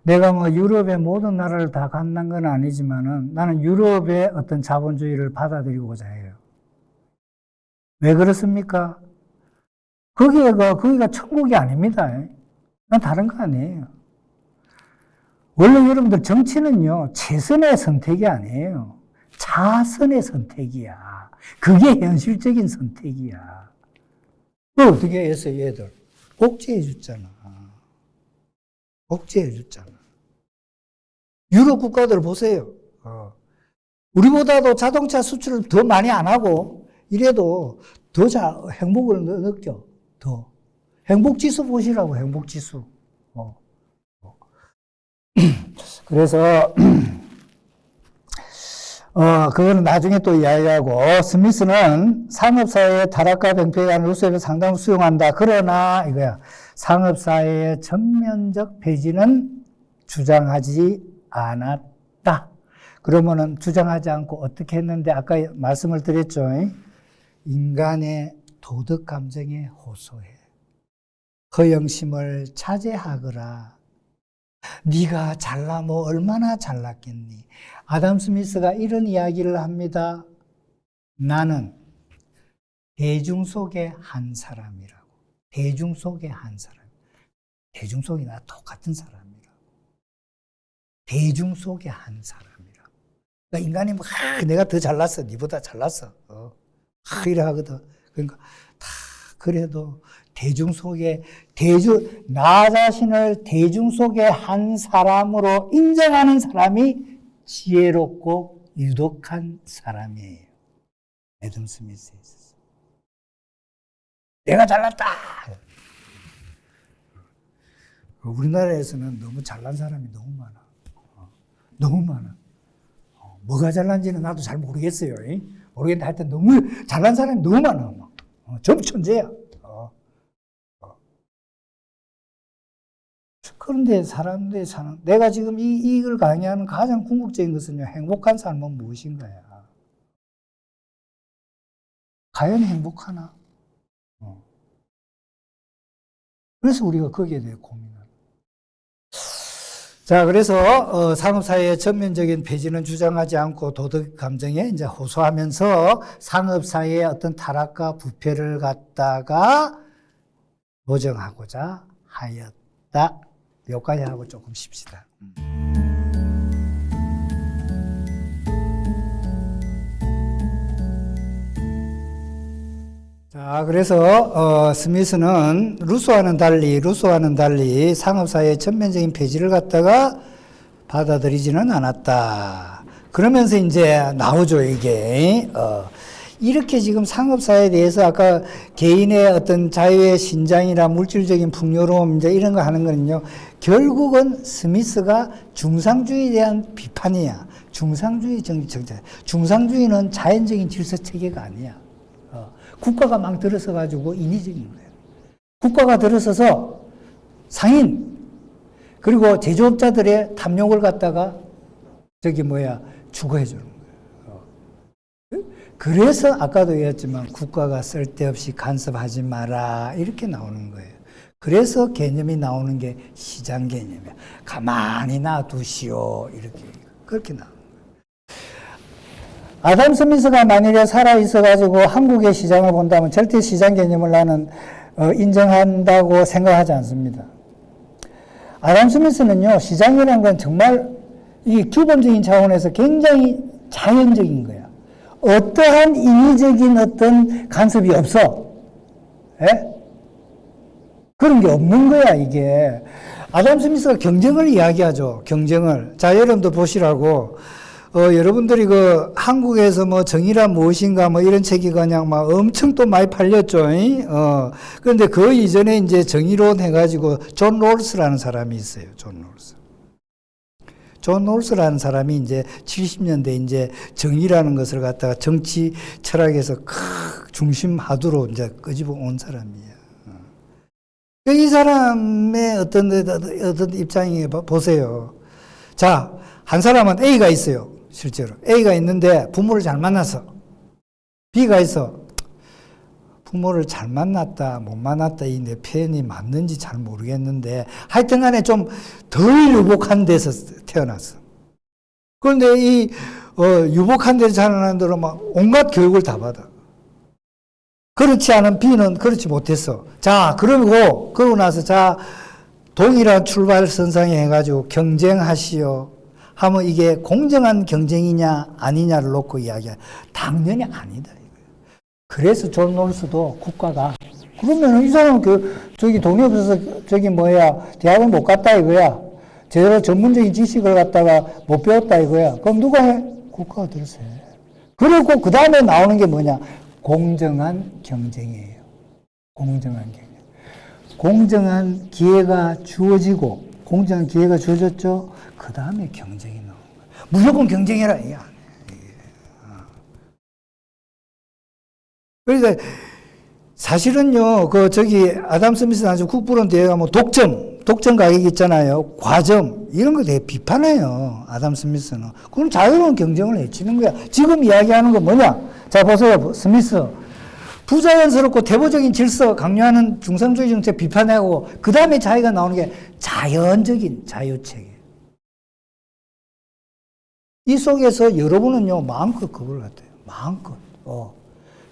내가 뭐 유럽의 모든 나라를 다 간다는 건 아니지만은, 나는 유럽의 어떤 자본주의를 받아들이고자 해요. 왜 그렇습니까? 거기가 천국이 아닙니다. 난 다른 거 아니에요. 원래 여러분들 정치는요, 최선의 선택이 아니에요. 자선의 선택이야. 그게 현실적인 선택이야. 그 어떻게 했어, 얘들? 복지해 줬잖아. 복지해 줬잖아. 유럽 국가들 보세요. 우리보다도 자동차 수출을 더 많이 안 하고, 이래도 더 행복을 느껴. 더. 행복지수 보시라고, 행복지수. 그래서, 그거는 나중에 또 이야기하고, 스미스는 상업사회의 타락과 병폐에 관한 루소의 상담을 수용한다. 그러나, 이거야. 상업사회의 전면적 폐지는 주장하지 않았다. 그러면은 주장하지 않고 어떻게 했는데, 아까 말씀을 드렸죠. 인간의 도덕 감정에 호소해. 허영심을 자제하거라. 네가 잘나 뭐 얼마나 잘났겠니. 아담 스미스가 이런 이야기를 합니다. 나는 대중 속의 한 사람이라고. 대중 속의 한 사람. 대중 속이 나 똑같은 사람이라고. 대중 속의 한 사람이라고. 그러니까 인간이 뭐 내가 더 잘났어. 네보다 잘났어. 이래 하거든. 그러니까 다 그래도 대중 속에 나 자신을 대중 속의 한 사람으로 인정하는 사람이 지혜롭고 유독한 사람이에요. 애덤 스미스에 있어서. 내가 잘났다. 우리나라에서는 너무 잘난 사람이 너무 많아. 너무 많아. 뭐가 잘난지는 나도 잘 모르겠어요. 모르겠는데 하여튼 너무 잘난 사람이 너무 많아. 전부 천재야. 그런데 사람들이 사는, 내가 지금 이걸 강의하는 가장 궁극적인 것은요, 행복한 삶은 무엇인가요? 과연 행복하나? 그래서 우리가 거기에 대해 고민하는. 자, 그래서, 상업사회의 전면적인 폐지는 주장하지 않고 도덕 감정에 이제 호소하면서 상업사회의 어떤 타락과 부패를 갖다가 보정하고자 하였다. 여기까지 하고 조금 쉽시다. 자, 그래서 스미스는 루소와는 달리 상업사회의 전면적인 폐지를 갖다가 받아들이지는 않았다. 그러면서 이제 나오죠, 이게. 이렇게 지금 상업사회에 대해서 아까 개인의 어떤 자유의 신장이나 물질적인 풍요로움 이제 이런 거 하는 거는요, 결국은 스미스가 중상주의에 대한 비판이야. 중상주의 정책. 중상주의는 자연적인 질서 체계가 아니야. 국가가 막 들어서 가지고 인위적인 거예요. 국가가 들어서서 상인, 그리고 제조업자들의 탐욕을 갖다가 추구해 주는 거예요. 그래서 아까도 얘기했지만 국가가 쓸데없이 간섭하지 마라 이렇게 나오는 거예요. 그래서 개념이 나오는 게 시장 개념이야. 가만히 놔두시오 이렇게 그렇게 나오는 거예요. 아담 스미스가 만일에 살아있어가지고 한국의 시장을 본다면 절대 시장 개념을 나는 인정한다고 생각하지 않습니다. 아담 스미스는요, 시장이라는 건 정말 이 기본적인 차원에서 굉장히 자연적인 거야. 어떠한 인위적인 어떤 간섭이 없어. 예? 그런 게 없는 거야, 이게. 아담 스미스가 경쟁을 이야기하죠. 경쟁을. 자, 여러분도 보시라고. 여러분들이 한국에서 뭐 정의란 무엇인가 뭐 이런 책이 그냥 막 엄청 또 많이 팔렸죠. 그런데 그 이전에 이제 정의론 해가지고 존 롤스라는 사람이 있어요. 존 롤스라는 사람이 이제 70년대 이제 정의라는 것을 갖다가 정치 철학에서 중심 하두로 이제 끄집어 온 사람이에요. 이 사람의 어떤 입장이 보세요. 자, 한 사람은 A가 있어요. 실제로. A가 있는데 부모를 잘 만나서. B가 있어. 부모를 잘 만났다, 못 만났다, 이 내 표현이 맞는지 잘 모르겠는데, 하여튼 간에 좀 덜 유복한 데서 태어났어. 그런데 이, 유복한 데서 자라는 들은 막 온갖 교육을 다 받아. 그렇지 않은 B는 그렇지 못했어. 자, 그러고 나서 자, 동일한 출발선상에 해가지고 경쟁하시오. 하면 이게 공정한 경쟁이냐 아니냐를 놓고 이야기해. 당연히 아니다. 그래서 존 롤스도 국가가 그러면 이 사람은 저기 돈이 없어서 대학을 못 갔다 이거야. 제대로 전문적인 지식을 갖다가 못 배웠다 이거야. 그럼 누가 해? 국가가 들어서 해. 그리고 그 다음에 나오는 게 뭐냐? 공정한 경쟁이에요. 공정한 경쟁. 공정한 기회가 주어지고, 공정한 기회가 주어졌죠? 그 다음에 경쟁이 나오는 거야. 무조건 경쟁해라. 이게 안 해. 그러니까, 사실은요, 아담 스미스 나중 국부론 대회 가면 독점 가격 있잖아요. 과점, 이런 거 되게 비판해요. 아담 스미스는. 그럼 자유로운 경쟁을 해치는 거야. 지금 이야기하는 건 뭐냐? 자, 보세요. 스미스. 부자연스럽고 대보적인 질서 강요하는 중상주의 정책 비판하고, 그 다음에 자기가 나오는 게 자연적인 자유체계. 이 속에서 여러분은요, 마음껏 그걸 같아요. 마음껏.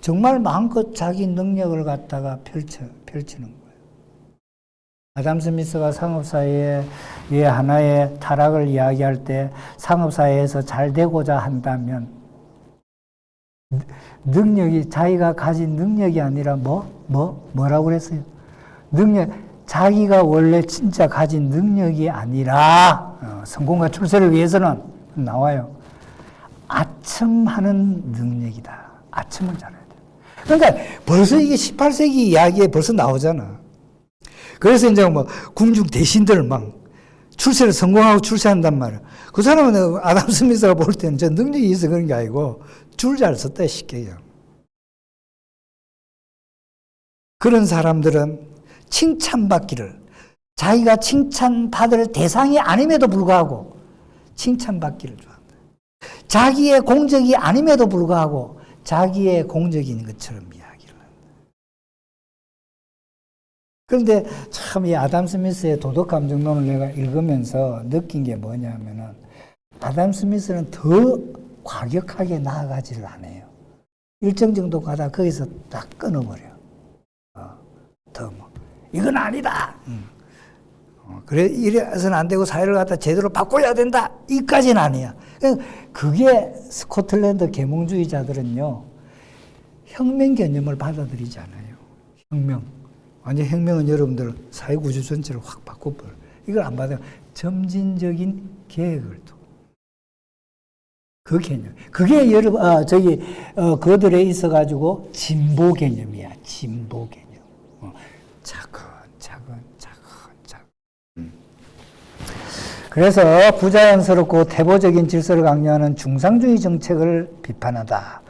정말 마음껏 자기 능력을 갖다가 펼치는 거예요. 아담 스미스가 상업사회의 하나의 타락을 이야기할 때 상업사회에서 잘 되고자 한다면 능력이 자기가 가진 능력이 아니라 뭐라고 그랬어요? 자기가 원래 진짜 가진 능력이 아니라 성공과 출세를 위해서는 나와요. 아첨하는 능력이다. 아첨을 잘해야 돼요. 그러니까 벌써 이게 18세기 이야기에 벌써 나오잖아. 그래서 이제 궁중 대신들 출세를 성공하고 출세한단 말이야. 그 사람은 아담 스미스가 볼 때는 저 능력이 있어 그런 게 아니고 줄 잘 썼다 쉽게 그냥. 그런 사람들은 칭찬받기를 자기가 칭찬받을 대상이 아님에도 불구하고 칭찬받기를 좋아한다. 자기의 공적이 아님에도 불구하고 자기의 공적인 것처럼 이야기를 한다. 그런데 참 이 아담 스미스의 도덕 감정론을 내가 읽으면서 느낀 게 뭐냐면은 아담 스미스는 더 과격하게 나아가지를 않아요. 일정 정도 가다 거기서 딱 끊어버려. 이건 아니다. 그래 이래서는 안 되고 사회를 갖다 제대로 바꿔야 된다. 이까지는 아니야. 그게 스코틀랜드 계몽주의자들은요, 혁명 개념을 받아들이지 않아요. 혁명. 완전 혁명은 여러분들 사회 구조 전체를 확 바꿔버려. 이걸 안 받아요. 점진적인 계획을 둬. 그 개념. 그게 그들에 있어가지고 진보 개념이야. 진보 개념. 차근차근. 그래서 부자연스럽고 태보적인 질서를 강요하는 중상주의 정책을 비판하다.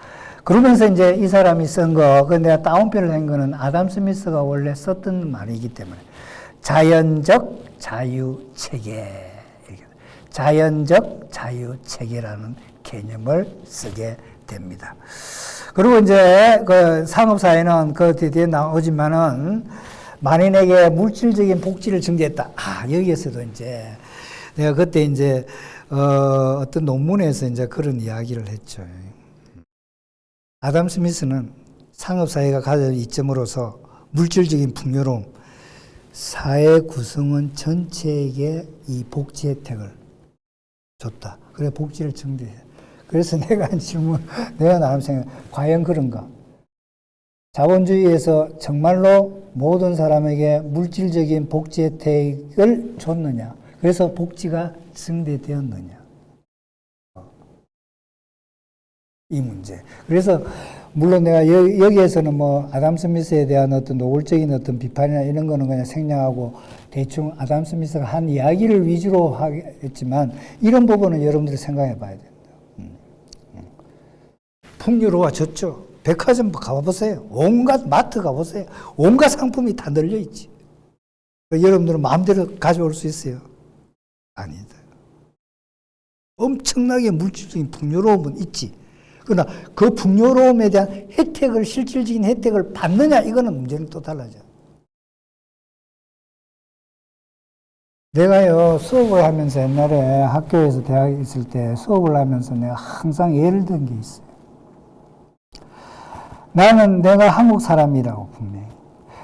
그러면서 이제 이 사람이 쓴 거, 그 내가 다운표를 한 거는 아담 스미스가 원래 썼던 말이기 때문에 자연적 자유체계. 자연적 자유체계라는 개념을 쓰게 됩니다. 그리고 이제 그 상업사회는 그 뒤에 나오지만은 만인에게 물질적인 복지를 증대했다. 여기에서도 이제 내가 그때 이제 어떤 논문에서 이제 그런 이야기를 했죠. 아담 스미스는 상업사회가 가진 이점으로서 물질적인 풍요로움, 사회 구성원 전체에게 이 복지 혜택을 줬다. 그래 복지를 증대해. 그래서 내가 한 질문, 내가 나름 생각, 과연 그런가? 자본주의에서 정말로 모든 사람에게 물질적인 복지 혜택을 줬느냐? 그래서 복지가 증대되었느냐? 이 문제. 그래서 물론 내가 여기에서는 아담 스미스에 대한 어떤 노골적인 어떤 비판이나 이런 거는 그냥 생략하고 대충 아담 스미스가 한 이야기를 위주로 하겠지만 이런 부분은 여러분들이 생각해 봐야 된다. 풍요로워졌죠. 백화점 가보세요. 온갖 마트 가보세요. 온갖 상품이 다 널려 있지. 여러분들은 마음대로 가져올 수 있어요? 아니다. 엄청나게 물질적인 풍요로움은 있지. 그러나 그 풍요로움에 대한 혜택을, 실질적인 혜택을 받느냐, 이거는 문제는 또 달라져. 내가요, 수업을 하면서 옛날에 학교에서 대학에 있을 때 수업을 하면서 내가 항상 예를 든 게 있어요. 내가 한국 사람이라고, 분명히.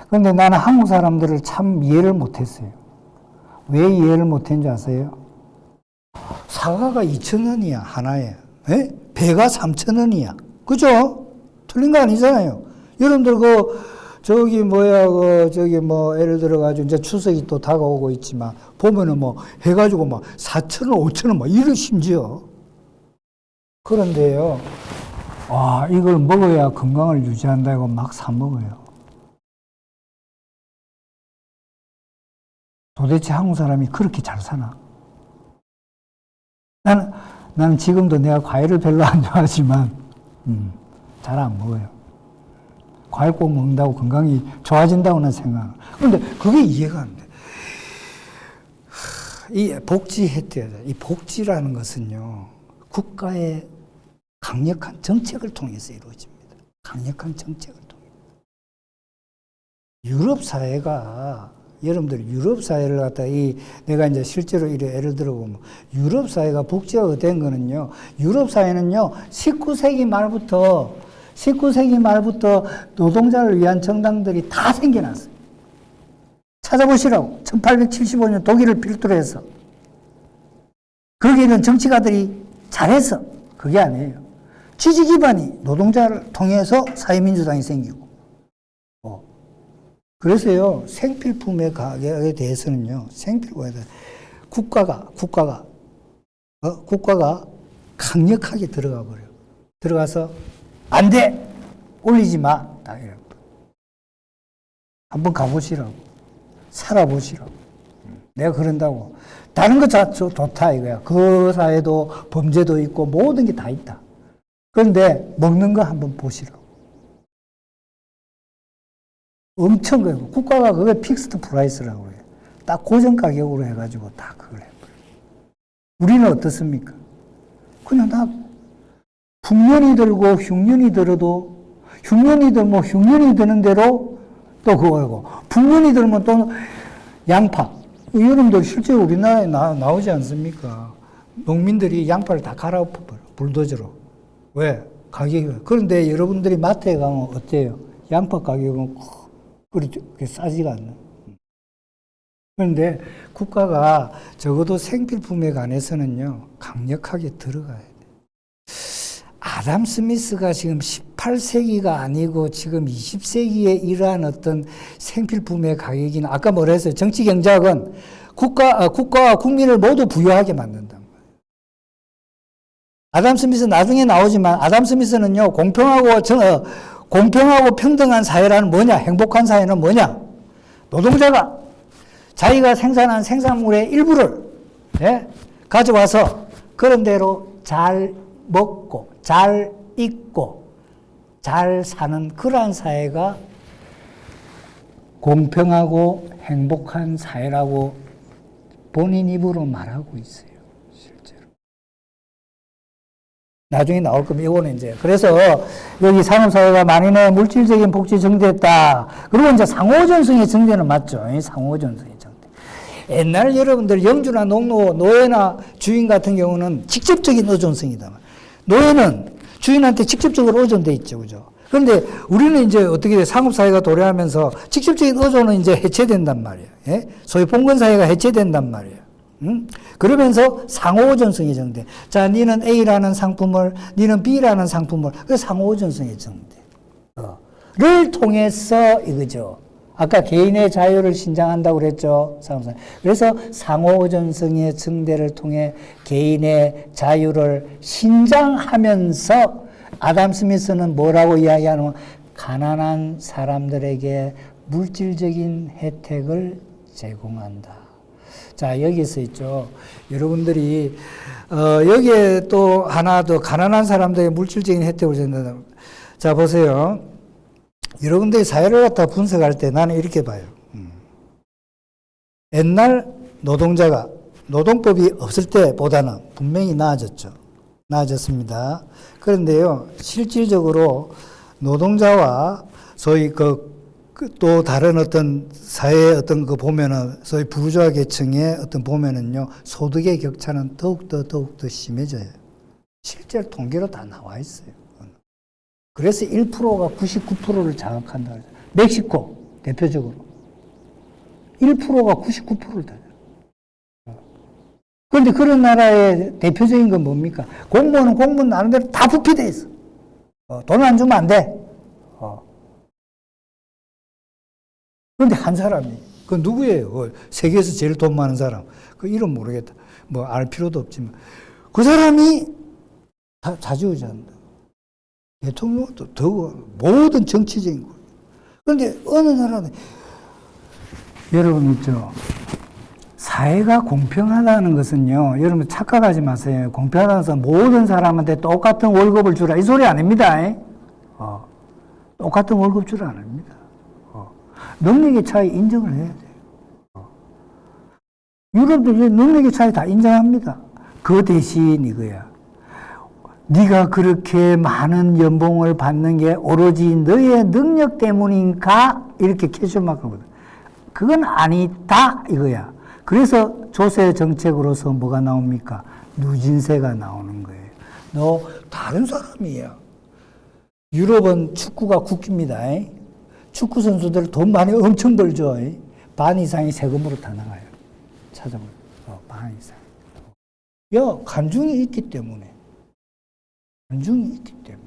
그런데 나는 한국 사람들을 참 이해를 못했어요. 왜 이해를 못한 줄 아세요? 사과가 2,000원이야, 하나에. 에? 배가 3,000원이야. 그죠? 틀린 거 아니잖아요. 여러분들 예를 들어가지고, 이제 추석이 또 다가오고 있지만, 보면은 해가지고 4,000원, 5,000원, 이런 심지어. 그런데요, 이걸 먹어야 건강을 유지한다고 막 사먹어요. 도대체 한국 사람이 그렇게 잘 사나? 나는 지금도 내가 과일을 별로 안 좋아하지만, 잘 안 먹어요. 과일 꼭 먹는다고 건강이 좋아진다고는 생각. 그런데 그게 이해가 안 돼. 이 복지 혜택, 이 복지라는 것은요, 국가의 강력한 정책을 통해서 이루어집니다. 강력한 정책을 통해. 유럽 사회가, 여러분들 유럽 사회를 갖다 내가 이제 실제로 예를 들어보면, 유럽 사회가 복지가 된 거는요, 유럽 사회는요, 19세기 말부터 노동자를 위한 정당들이 다 생겨났어요. 찾아보시라고. 1875년 독일을 필두로 해서. 거기는 정치가들이 잘해서. 그게 아니에요. 지지 기반이 노동자를 통해서 사회민주당이 생기고. 그래서요, 생필품의 가격에 대해서는요, 국가가 강력하게 들어가 버려요. 들어가서, 안 돼! 올리지 마! 한번 가보시라고. 살아보시라고. 내가 그런다고. 다른 거 좋다, 이거야. 그 사회도 범죄도 있고, 모든 게 다 있다. 그런데, 먹는 거 한번 보시라고. 엄청 그래요. 국가가 그게 픽스드 프라이스라고 그래요. 딱 고정 가격으로 해가지고 다 그걸 해버려요. 우리는 어떻습니까? 그냥 다 풍년이 들고 흉년이 들어도 흉년이 드는 대로 또 그거고, 풍년이 들면 또 양파. 여러분들 실제 우리나라에 나오지 않습니까? 농민들이 양파를 다 갈아엎어버려. 불도저로. 왜? 가격이. 그런데 여러분들이 마트에 가면 어때요? 양파 가격은 그렇게 싸지가 않나. 그런데 국가가 적어도 생필품에 관해서는요, 강력하게 들어가야 돼. 아담 스미스가 지금 18세기가 아니고 지금 20세기에 이러한 어떤 생필품의 가격이나, 아까 뭐라 했어요? 정치 경제학은 국가와 국민을 모두 부유하게 만든단 말이에요. 아담 스미스 나중에 나오지만, 아담 스미스는요, 공평하고 평등한 사회라는 뭐냐? 행복한 사회는 뭐냐? 노동자가 자기가 생산한 생산물의 일부를 가져와서 그런 대로 잘 먹고 잘 입고 잘 사는 그러한 사회가 공평하고 행복한 사회라고 본인 입으로 말하고 있어요. 실제로. 나중에 나올 겁니다. 이거는 이제. 그래서 여기 산업사회가 만인의 물질적인 복지 정대했다. 그리고 이제 상호전성의 정대는 맞죠. 상호전성의 정대. 옛날 여러분들 영주나 농노, 노예나 주인 같은 경우는 직접적인 의존성이다. 노예는 주인한테 직접적으로 의존돼 있죠. 그죠? 그런데 우리는 이제 어떻게 돼? 상업사회가 도래하면서 직접적인 의존은 이제 해체된단 말이에요. 예? 소위 봉건사회가 해체된단 말이에요. 그러면서 상호전성의 정대. 자, 니는 A라는 상품을, 니는 B라는 상품을, 그 상호전성의 정대. 를 통해서 이거죠. 아까 개인의 자유를 신장한다고 그랬죠. 그래서 상호전성의 정대를 통해 개인의 자유를 신장하면서 아담 스미스는 뭐라고 이야기하는, 가난한 사람들에게 물질적인 혜택을 제공한다. 자, 여기서 있죠. 여러분들이 여기에 또 하나 더, 가난한 사람들에게 물질적인 혜택을 준다. 자, 보세요. 여러분들이 사회를 갖다 분석할 때 나는 이렇게 봐요. 옛날 노동자가 노동법이 없을 때보다는 분명히 나아졌죠. 나아졌습니다. 그런데요, 실질적으로 노동자와 소위 또 다른 어떤 사회의 어떤 보면은 소위 부르주아 계층의 어떤 보면은요, 소득의 격차는 더욱더 심해져요. 실제로 통계로 다 나와 있어요. 그래서 1%가 99%를 장악한다. 멕시코, 대표적으로. 1%가 99%를 다. 그런데 그런 나라의 대표적인 건 뭡니까? 공무원은 공무원 나름대로 다 부피돼 있어. 돈 안 주면 안 돼. 그런데 한 사람이, 그 누구예요? 세계에서 제일 돈 많은 사람. 그 이름 모르겠다. 뭐 알 필요도 없지만. 그 사람이 다 좌지우지한다. 대통령도 더 모든 정치적인 거. 그런데 어느 나라는, 여러분 있죠. 사회가 공평하다는 것은요, 여러분 착각하지 마세요. 공평하다는 것은 모든 사람한테 똑같은 월급을 주라. 이 소리 아닙니다. 똑같은 월급 주라 아닙니다. 능력의 차이 인정을 해야 돼요. 유럽도 능력의 차이 다 인정합니다. 그 대신 이거야. 네가 그렇게 많은 연봉을 받는 게 오로지 너의 능력 때문인가? 이렇게 캐셔마크거든. 그건 아니다 이거야. 그래서 조세 정책으로서 뭐가 나옵니까? 누진세가 나오는 거예요. 너 다른 사람이야. 유럽은 축구가 국기입니다. 축구 선수들 돈 많이 엄청 벌죠. 반 이상이 세금으로 다 나가요. 찾아보면 반 이상. 간중이 있기 때문에. 간중이 있기 때문에.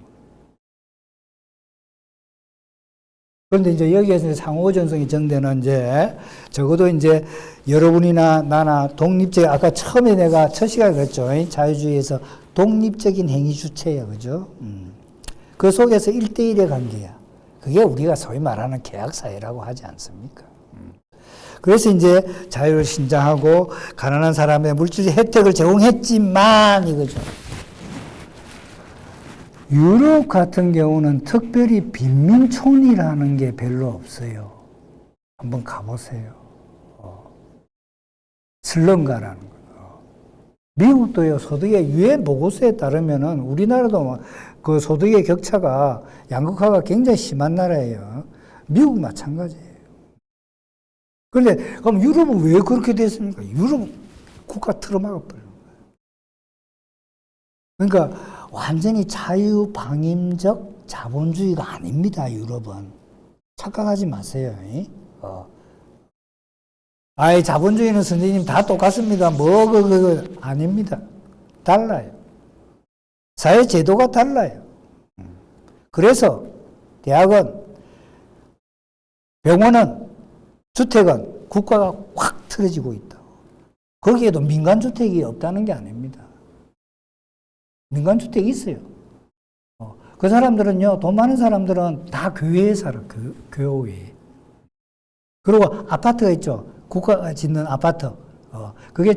그런데 이제 여기에서 상호 전성이 정되는 이제 적어도 이제 여러분이나 나나 독립적, 아까 처음에 내가 첫 시간에 그랬죠. 자유주의에서 독립적인 행위 주체야. 그죠? 그 속에서 1대1의 관계야. 그게 우리가 소위 말하는 계약사회라고 하지 않습니까? 그래서 이제 자유를 신장하고 가난한 사람의 물질 혜택을 제공했지만 이거죠. 유럽 같은 경우는 특별히 빈민촌이라는 게 별로 없어요. 한번 가보세요. 슬럼가라는 거. 미국도요, 소득의 유엔 보고서에 따르면은 우리나라도 그 소득의 격차가 양극화가 굉장히 심한 나라예요. 미국 마찬가지예요. 그런데 그럼 유럽은 왜 그렇게 됐습니까? 유럽은 국가 틀어막아 버려요. 그러니까 완전히 자유방임적 자본주의가 아닙니다, 유럽은. 착각하지 마세요. 자본주의는 선생님 다 똑같습니다. 아닙니다. 달라요. 사회 제도가 달라요. 그래서 대학은, 병원은, 주택은 국가가 확 틀어지고 있다. 거기에도 민간주택이 없다는 게 아닙니다. 민간주택이 있어요. 그 사람들은요, 돈 많은 사람들은 다 교회에 살아, 교회에. 그리고 아파트가 있죠. 국가가 짓는 아파트. 그게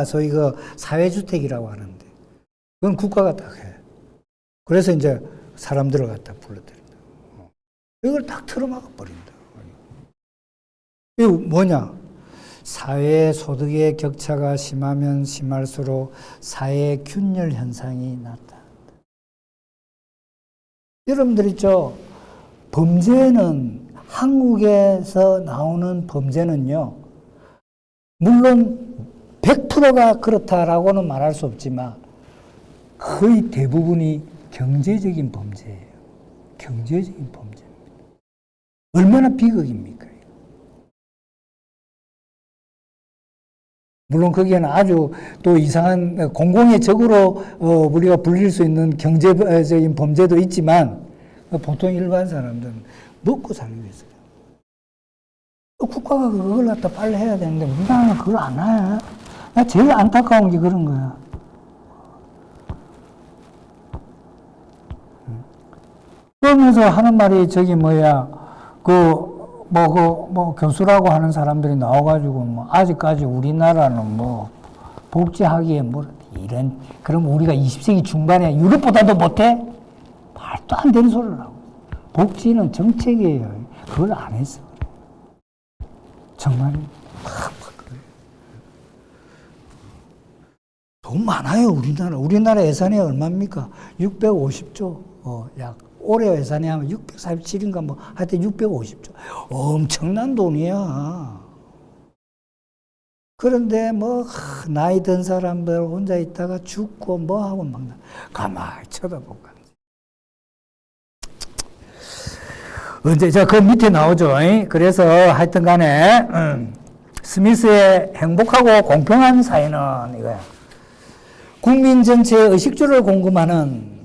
소위 사회주택이라고 하는데. 그건 국가가 딱 해. 그래서 이제 사람들을 갖다 불러들인다. 이걸 딱 틀어막아 버린다. 이거 뭐냐? 사회 소득의 격차가 심하면 심할수록 사회 균열 현상이 나타난다. 여러분들 있죠? 범죄는, 한국에서 나오는 범죄는요, 물론 100%가 그렇다라고는 말할 수 없지만 거의 대부분이 경제적인 범죄예요. 경제적인 범죄입니다. 얼마나 비극입니까? 물론 거기에는 아주 또 이상한 공공의 적으로 우리가 불릴 수 있는 경제적인 범죄도 있지만 보통 일반 사람들은 먹고 살기 위해서요. 국가가 그걸 갖다 빨리 해야 되는데 우리나라는 그걸 안 해. 나 제일 안타까운 게 그런 거야. 그러면서 하는 말이 교수라고 하는 사람들이 나와가지고 아직까지 우리나라는 복지하기에 이런, 그럼 우리가 20세기 중반에 유럽보다도 못해? 말도 안 되는 소리를 하고. 복지는 정책이에요. 그걸 안 했어. 정말 돈 많아요, 우리나라. 우리나라 예산이 얼마입니까? 650조. 약 올해 예산이 하면 647인가 뭐 하여튼 650조. 엄청난 돈이야. 그런데 뭐 나이 든 사람들 혼자 있다가 죽고 뭐 하고 막 가만히 쳐다보고. 언제 그 밑에 나오죠. 그래서 하여튼 간에 스미스의 행복하고 공평한 사회는 이거야. 국민 전체의 의식주를 공급하는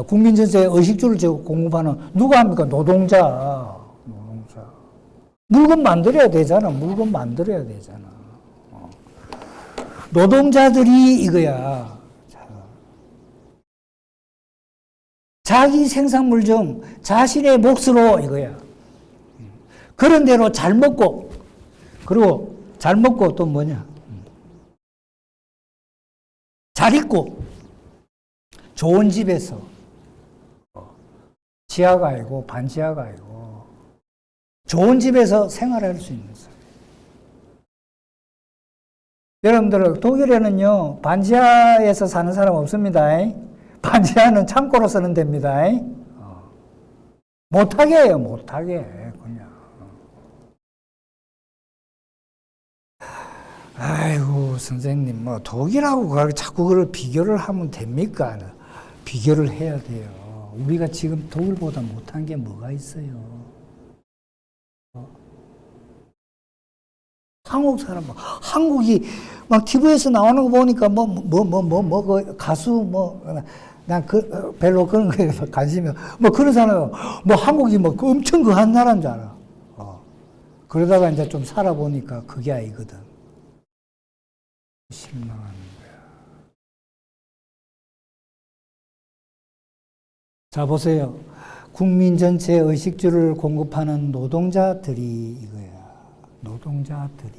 국민 전체의 의식주를 공급하는 누가 합니까? 노동자. 물건 만들어야 되잖아. 물건 만들어야 되잖아. 노동자들이 이거야. 자기 생산물 중 자신의 몫으로 이거야. 그런 대로 잘 먹고, 그리고 잘 먹고 또 뭐냐? 잘 입고, 좋은 집에서, 지하가 아니고 반지하가 아니고, 좋은 집에서 생활할 수 있는 사람. 여러분들, 독일에는요, 반지하에서 사는 사람 없습니다. 반지하는 창고로 쓰는 데입니다. 못하게 해요, 못하게. 그냥. 아이고, 선생님, 뭐, 독일하고 자꾸 그걸 비교를 하면 됩니까? 비교를 해야 돼요. 우리가 지금 독일보다 못한 게 뭐가 있어요? 한국 사람, 한국이 막 TV에서 나오는 거 보니까 그 가수 난 별로 그런 거에 관심이 뭐 그런 사람, 뭐 한국이 뭐 엄청 그한 나라인 줄 알아. 그러다가 이제 좀 살아보니까 그게 아니거든. 실망하는 거야. 자, 보세요. 국민 전체의 의식주를 공급하는 노동자들이 이거야. 노동자들이.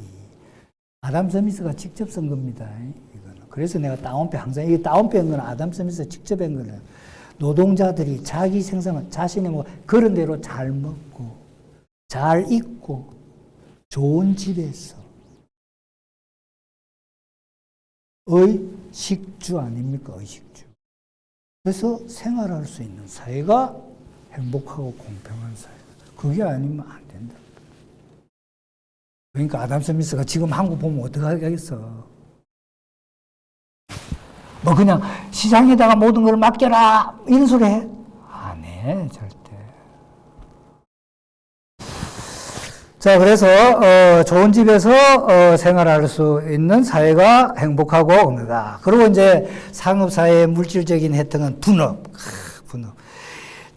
아담 스미스가 직접 쓴 겁니다. 이거는. 그래서 내가 다운표 항상, 이게 다운표인 건 아담 스미스가 직접 한 거는 노동자들이 자기 생산을 자신의 뭐 그런 대로 잘 먹고, 잘 입고, 좋은 집에서. 의식주 아닙니까? 의식주. 그래서 생활할 수 있는 사회가 행복하고 공평한 사회. 그게 아니면 안 된다. 그러니까 아담 스미스가 지금 한국 보면 어떻게 하겠어? 뭐 그냥 시장에다가 모든 걸 맡겨라 이런 소리 해? 안 해, 절대. 자, 그래서 좋은 집에서 생활할 수 있는 사회가 행복하고 옵니다. 그리고 이제 상업사회의 물질적인 혜택은 분업. 분업.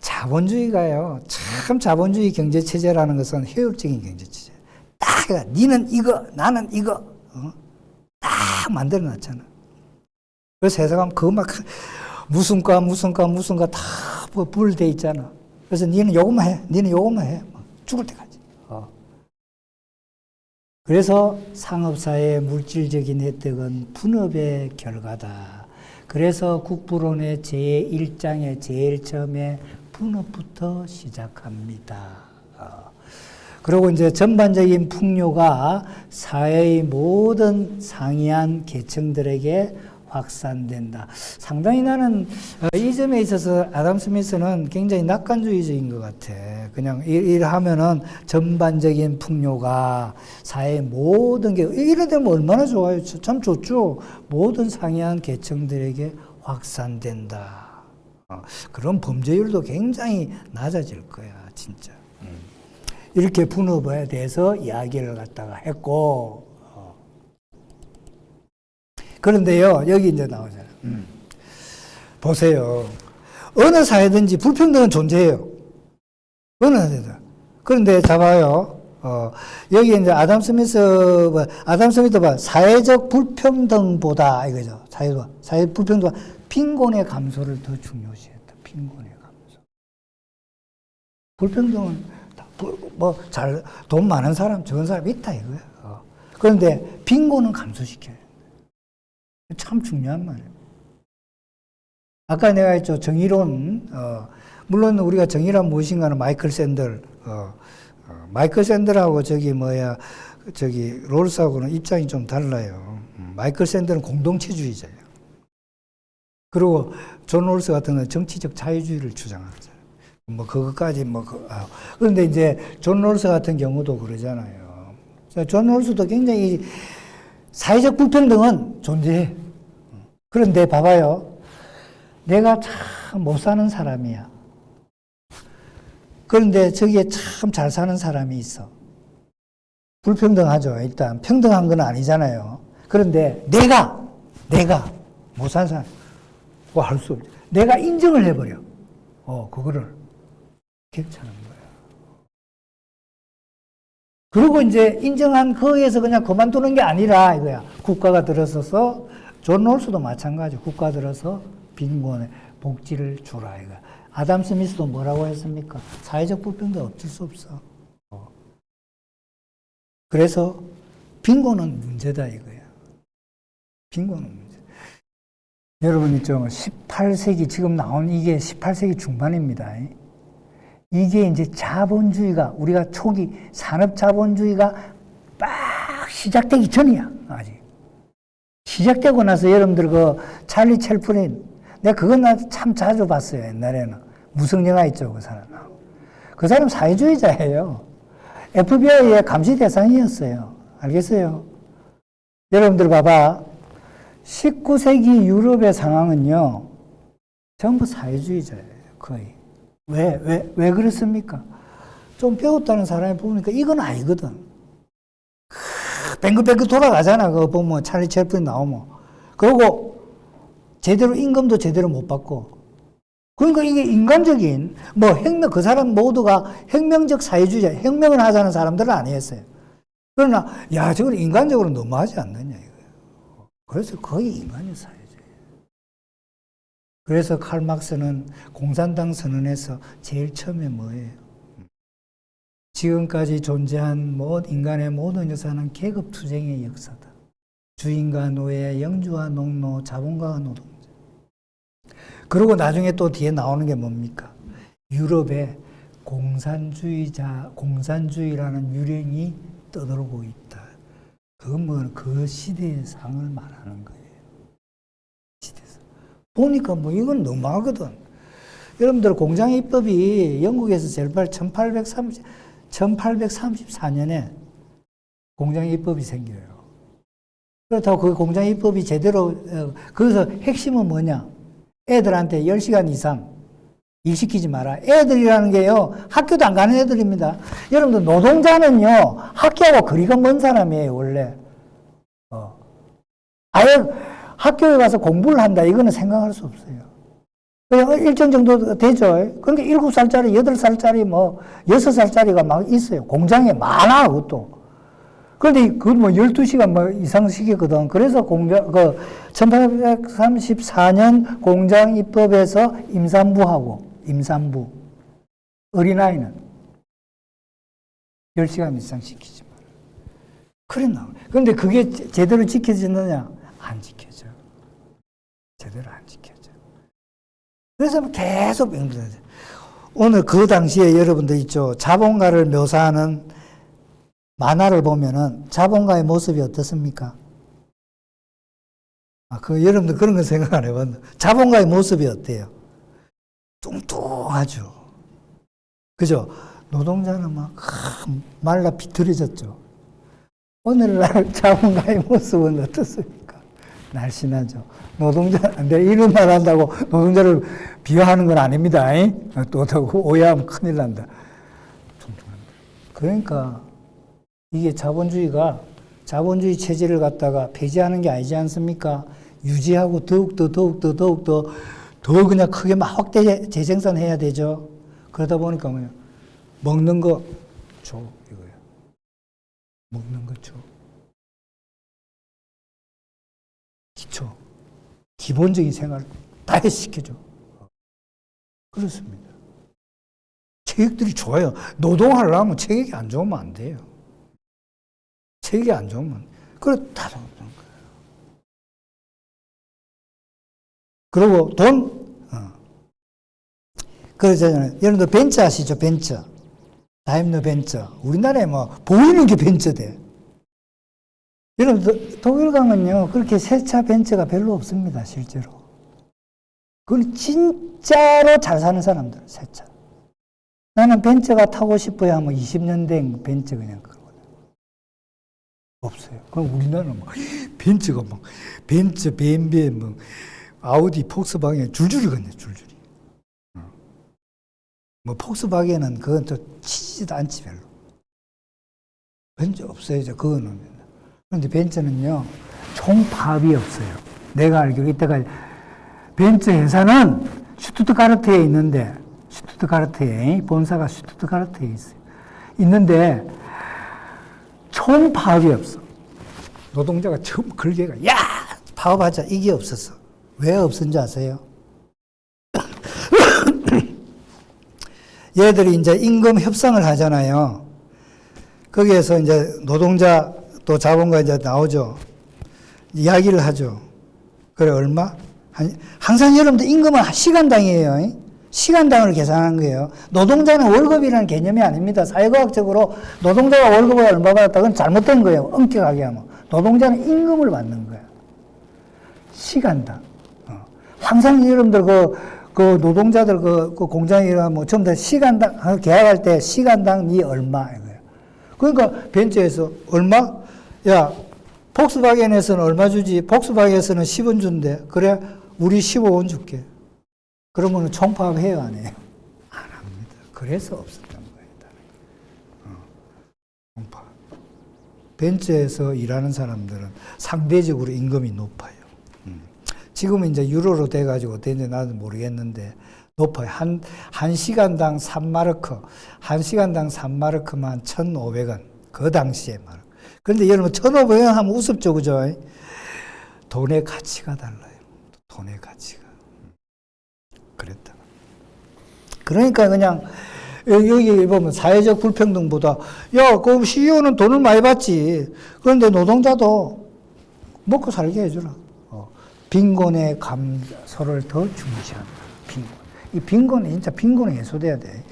자본주의가요. 참 자본주의 경제체제라는 것은 효율적인 경제체제. 딱 니는 이거, 나는 이거 딱 만들어놨잖아. 그래서 세상은 그거 막 무슨 과 다 분리돼 있잖아. 그래서 니는 요것만 해, 니는 요것만 해, 죽을 때까지. 그래서 상업사회의 물질적인 혜택은 분업의 결과다. 그래서 국부론의 제1장의 제일 처음에 분업부터 시작합니다. 그리고 이제 전반적인 풍요가 사회의 모든 상이한 계층들에게 확산된다. 상당히 나는 이 점에 있어서 아담 스미스는 굉장히 낙관주의적인 것 같아. 그냥 이러하면은 전반적인 풍요가 사회의 모든 게 이래 되면 얼마나 좋아요. 참 좋죠. 모든 상이한 계층들에게 확산된다. 그런 범죄율도 굉장히 낮아질 거야, 진짜. 이렇게 분업에 대해서 이야기를 갖다가 했고, 그런데요, 여기 이제 나오잖아요. 보세요. 어느 사회든지 불평등은 존재해요. 어느 사회든. 그런데 잡아요. 여기 이제 아담 스미스 봐. 사회적 불평등보다, 이거죠. 사회 불평등보다 빈곤의 감소를 더 중요시했다. 빈곤의 감소. 불평등은 돈 많은 사람, 적은 사람 있다, 이거야. 그런데 빈곤은 감소시켜요. 참 중요한 말이에요. 아까 내가 했죠. 정의론, 물론 우리가 정의란 무엇인가는 마이클 샌들하고 롤스하고는 입장이 좀 달라요. 마이클 샌들은 공동체주의자예요. 그리고 존 롤스 같은 경우는 정치적 자유주의를 주장하잖아요. 뭐 그것까지 그런데 이제 존 롤스 같은 경우도 그러잖아요. 존 롤스도 굉장히 사회적 불평등은 존재해. 그런데 봐봐요. 내가 참 못 사는 사람이야. 그런데 저기에 참 잘 사는 사람이 있어. 불평등하죠. 일단 평등한 건 아니잖아요. 그런데 내가 못 사는 사람 할 수 없죠. 내가 인정을 해버려. 그거를 괜찮은 거야. 그리고 이제 인정한 거에서 그냥 그만두는 게 아니라 이거야. 국가가 들어서서 존 롤스도 마찬가지. 국가 들어서 빈곤의 복지를 주라 이거야. 아담 스미스도 뭐라고 했습니까? 사회적 불평등 어쩔 수 없어. 그래서 빈곤은 문제다 이거야. 빈곤은 문제. 여러분 있죠. 18세기 지금 나온 이게 18세기 중반입니다. 이게 이제 자본주의가 우리가 초기 산업 자본주의가 막 시작되기 전이야. 아직. 시작되고 나서 여러분들 그 찰리 챌플린 내가 그건 나 참 자주 봤어요. 옛날에는 무성영화 있죠. 그 사람. 그 사람 사회주의자예요. FBI의 감시 대상이었어요. 알겠어요? 여러분들 봐봐. 19세기 유럽의 상황은요, 전부 사회주의자예요. 거의. 왜 그렇습니까? 좀 배웠다는 사람이 보니까 이건 아니거든. 뱅글뱅글 돌아가잖아. 그거 보면 찰리 채플린 나오면. 그리고 제대로 임금도 제대로 못 받고. 그러니까 이게 인간적인, 그 사람 모두가 혁명적 사회주의자, 혁명을 하자는 사람들은 아니었어요. 그러나, 저건 인간적으로 너무하지 않느냐, 이거예요. 그래서 거의 인간의 사회주의. 그래서 칼 막스는 공산당 선언에서 제일 처음에 뭐예요? 지금까지 존재한 인간의 모든 역사는 계급투쟁의 역사다. 주인과 노예, 영주와 농노, 자본가와 노동자. 그리고 나중에 또 뒤에 나오는 게 뭡니까? 유럽에 공산주의라는 유령이 떠돌고 있다. 그건 그 시대의 상을 말하는 거예요. 시대에서. 보니까 이건 너무하거든. 여러분들 공장입법이 영국에서 제일 빨리 1834년에 공장입법이 생겨요. 그렇다고 그 공장입법이 제대로, 거기서 핵심은 뭐냐? 애들한테 10시간 이상 일 시키지 마라. 애들이라는 게요, 학교도 안 가는 애들입니다. 여러분들, 노동자는요, 학교하고 거리가 먼 사람이에요, 원래. 아예 학교에 가서 공부를 한다, 이거는 생각할 수 없어요. 그냥 일정 정도 되죠. 그러니까 7살짜리, 8살짜리, 6살짜리가 막 있어요. 공장에 많아, 그것도. 그런데 그건 12시간 이상 시키거든. 그래서 1834년 공장입법에서 임산부. 어린아이는 10시간 이상 시키지 마라. 그래 나와. 그런데 그게 제대로 지켜지느냐? 안 지켜져. 제대로 안 지켜져. 그래서 계속 병들어져. 오늘 그 당시에 여러분들 있죠. 자본가를 묘사하는 만화를 보면은 자본가의 모습이 어떻습니까? 여러분들 그런 거 생각 안 해봤나? 자본가의 모습이 어때요? 뚱뚱하죠. 그죠? 노동자는 말라 비틀어졌죠. 오늘날 자본가의 모습은 어떻습니까? 날씬하죠. 내가 이런 말 한다고 노동자를 비하하는 건 아닙니다. 또 오해하면 큰일 난다. 그러니까 이게 자본주의 체제를 갖다가 폐지하는 게 아니지 않습니까? 유지하고 더욱더 더 그냥 크게 막 확대 재생산해야 되죠. 그러다 보니까 먹는 거 줘, 이거예요. 먹는 거 줘. 기본적인 생활 다 시켜줘. 그렇습니다. 체격들이 좋아요. 노동하려면 체격이 안 좋으면 안 돼요. 체격이 안 좋으면 다 좋은 거예요. 그리고 그러잖아요. 여러분들 벤츠 아시죠? 벤츠. 다임러 벤츠. 우리나라에 보이는 게 벤츠대. 여러분, 독일 가면요, 그렇게 새 차 벤츠가 별로 없습니다, 실제로. 그건 진짜로 잘 사는 사람들, 새 차. 나는 벤츠가 타고 싶어요 하면 20년 된 벤츠 그냥 그러거든. 없어요. 그럼 우리나라는 막 벤츠가 막 벤츠, BMW, 뭐 아우디, 폭스바겐 줄줄이 걷네, 줄줄이. 뭐 폭스바겐은 그건 또 치지도 않지 별로. 벤츠 없어요, 이제 그거는. 그런데 벤츠는요 총파업이 없어요. 내가 알기로 이때가 벤츠 회사는 슈투트가르트에 있는데, 슈투트가르트에 본사가 슈투트가르트에 있어요. 있는데 총파업이 없어. 노동자가 처음 걸개가 야 파업하자 이게 없었어. 왜 없은지 아세요? 얘들이 이제 임금 협상을 하잖아요. 거기에서 이제 노동자 또 자본가 이제 나오죠. 이야기를 하죠. 그래, 얼마? 항상 여러분들 임금은 시간당이에요. 시간당을 계산하는 거예요. 노동자는 월급이라는 개념이 아닙니다. 사회과학적으로 노동자가 월급을 얼마 받았다. 그건 잘못된 거예요. 엄격하게 하면. 노동자는 임금을 받는 거예요. 시간당. 항상 여러분들 그 노동자들 그 공장에 일하면 뭐 전부 다 시간당, 계약할 때 시간당 니 얼마 이거예요. 그러니까 벤츠에서 얼마? 야, 폭스바겐에서는 얼마 주지? 폭스바겐에서는 10원 준대. 그래, 우리 15원 줄게. 그러면 총파업 해요, 안 해요? 안 합니다. 그래서 없었던 거예요. 총파업. 벤츠에서 일하는 사람들은 상대적으로 임금이 높아요. 지금은 이제 유로로 돼가지고 어땠는지 나도 모르겠는데, 높아요. 한 시간당 3마르크. 한 시간당 3마르크만 1,500원. 그 당시에 마르크. 그런데 여러분, 1,500원 하면 우습죠, 그죠? 돈의 가치가 달라요. 돈의 가치가. 그랬다. 그러니까 그냥, 여기 보면 사회적 불평등보다, 야, 그럼 CEO는 돈을 많이 받지. 그런데 노동자도 먹고 살게 해주라. 빈곤의 감소를 더 중시한다. 빈곤. 이 빈곤이 진짜 빈곤이 해소돼야 돼.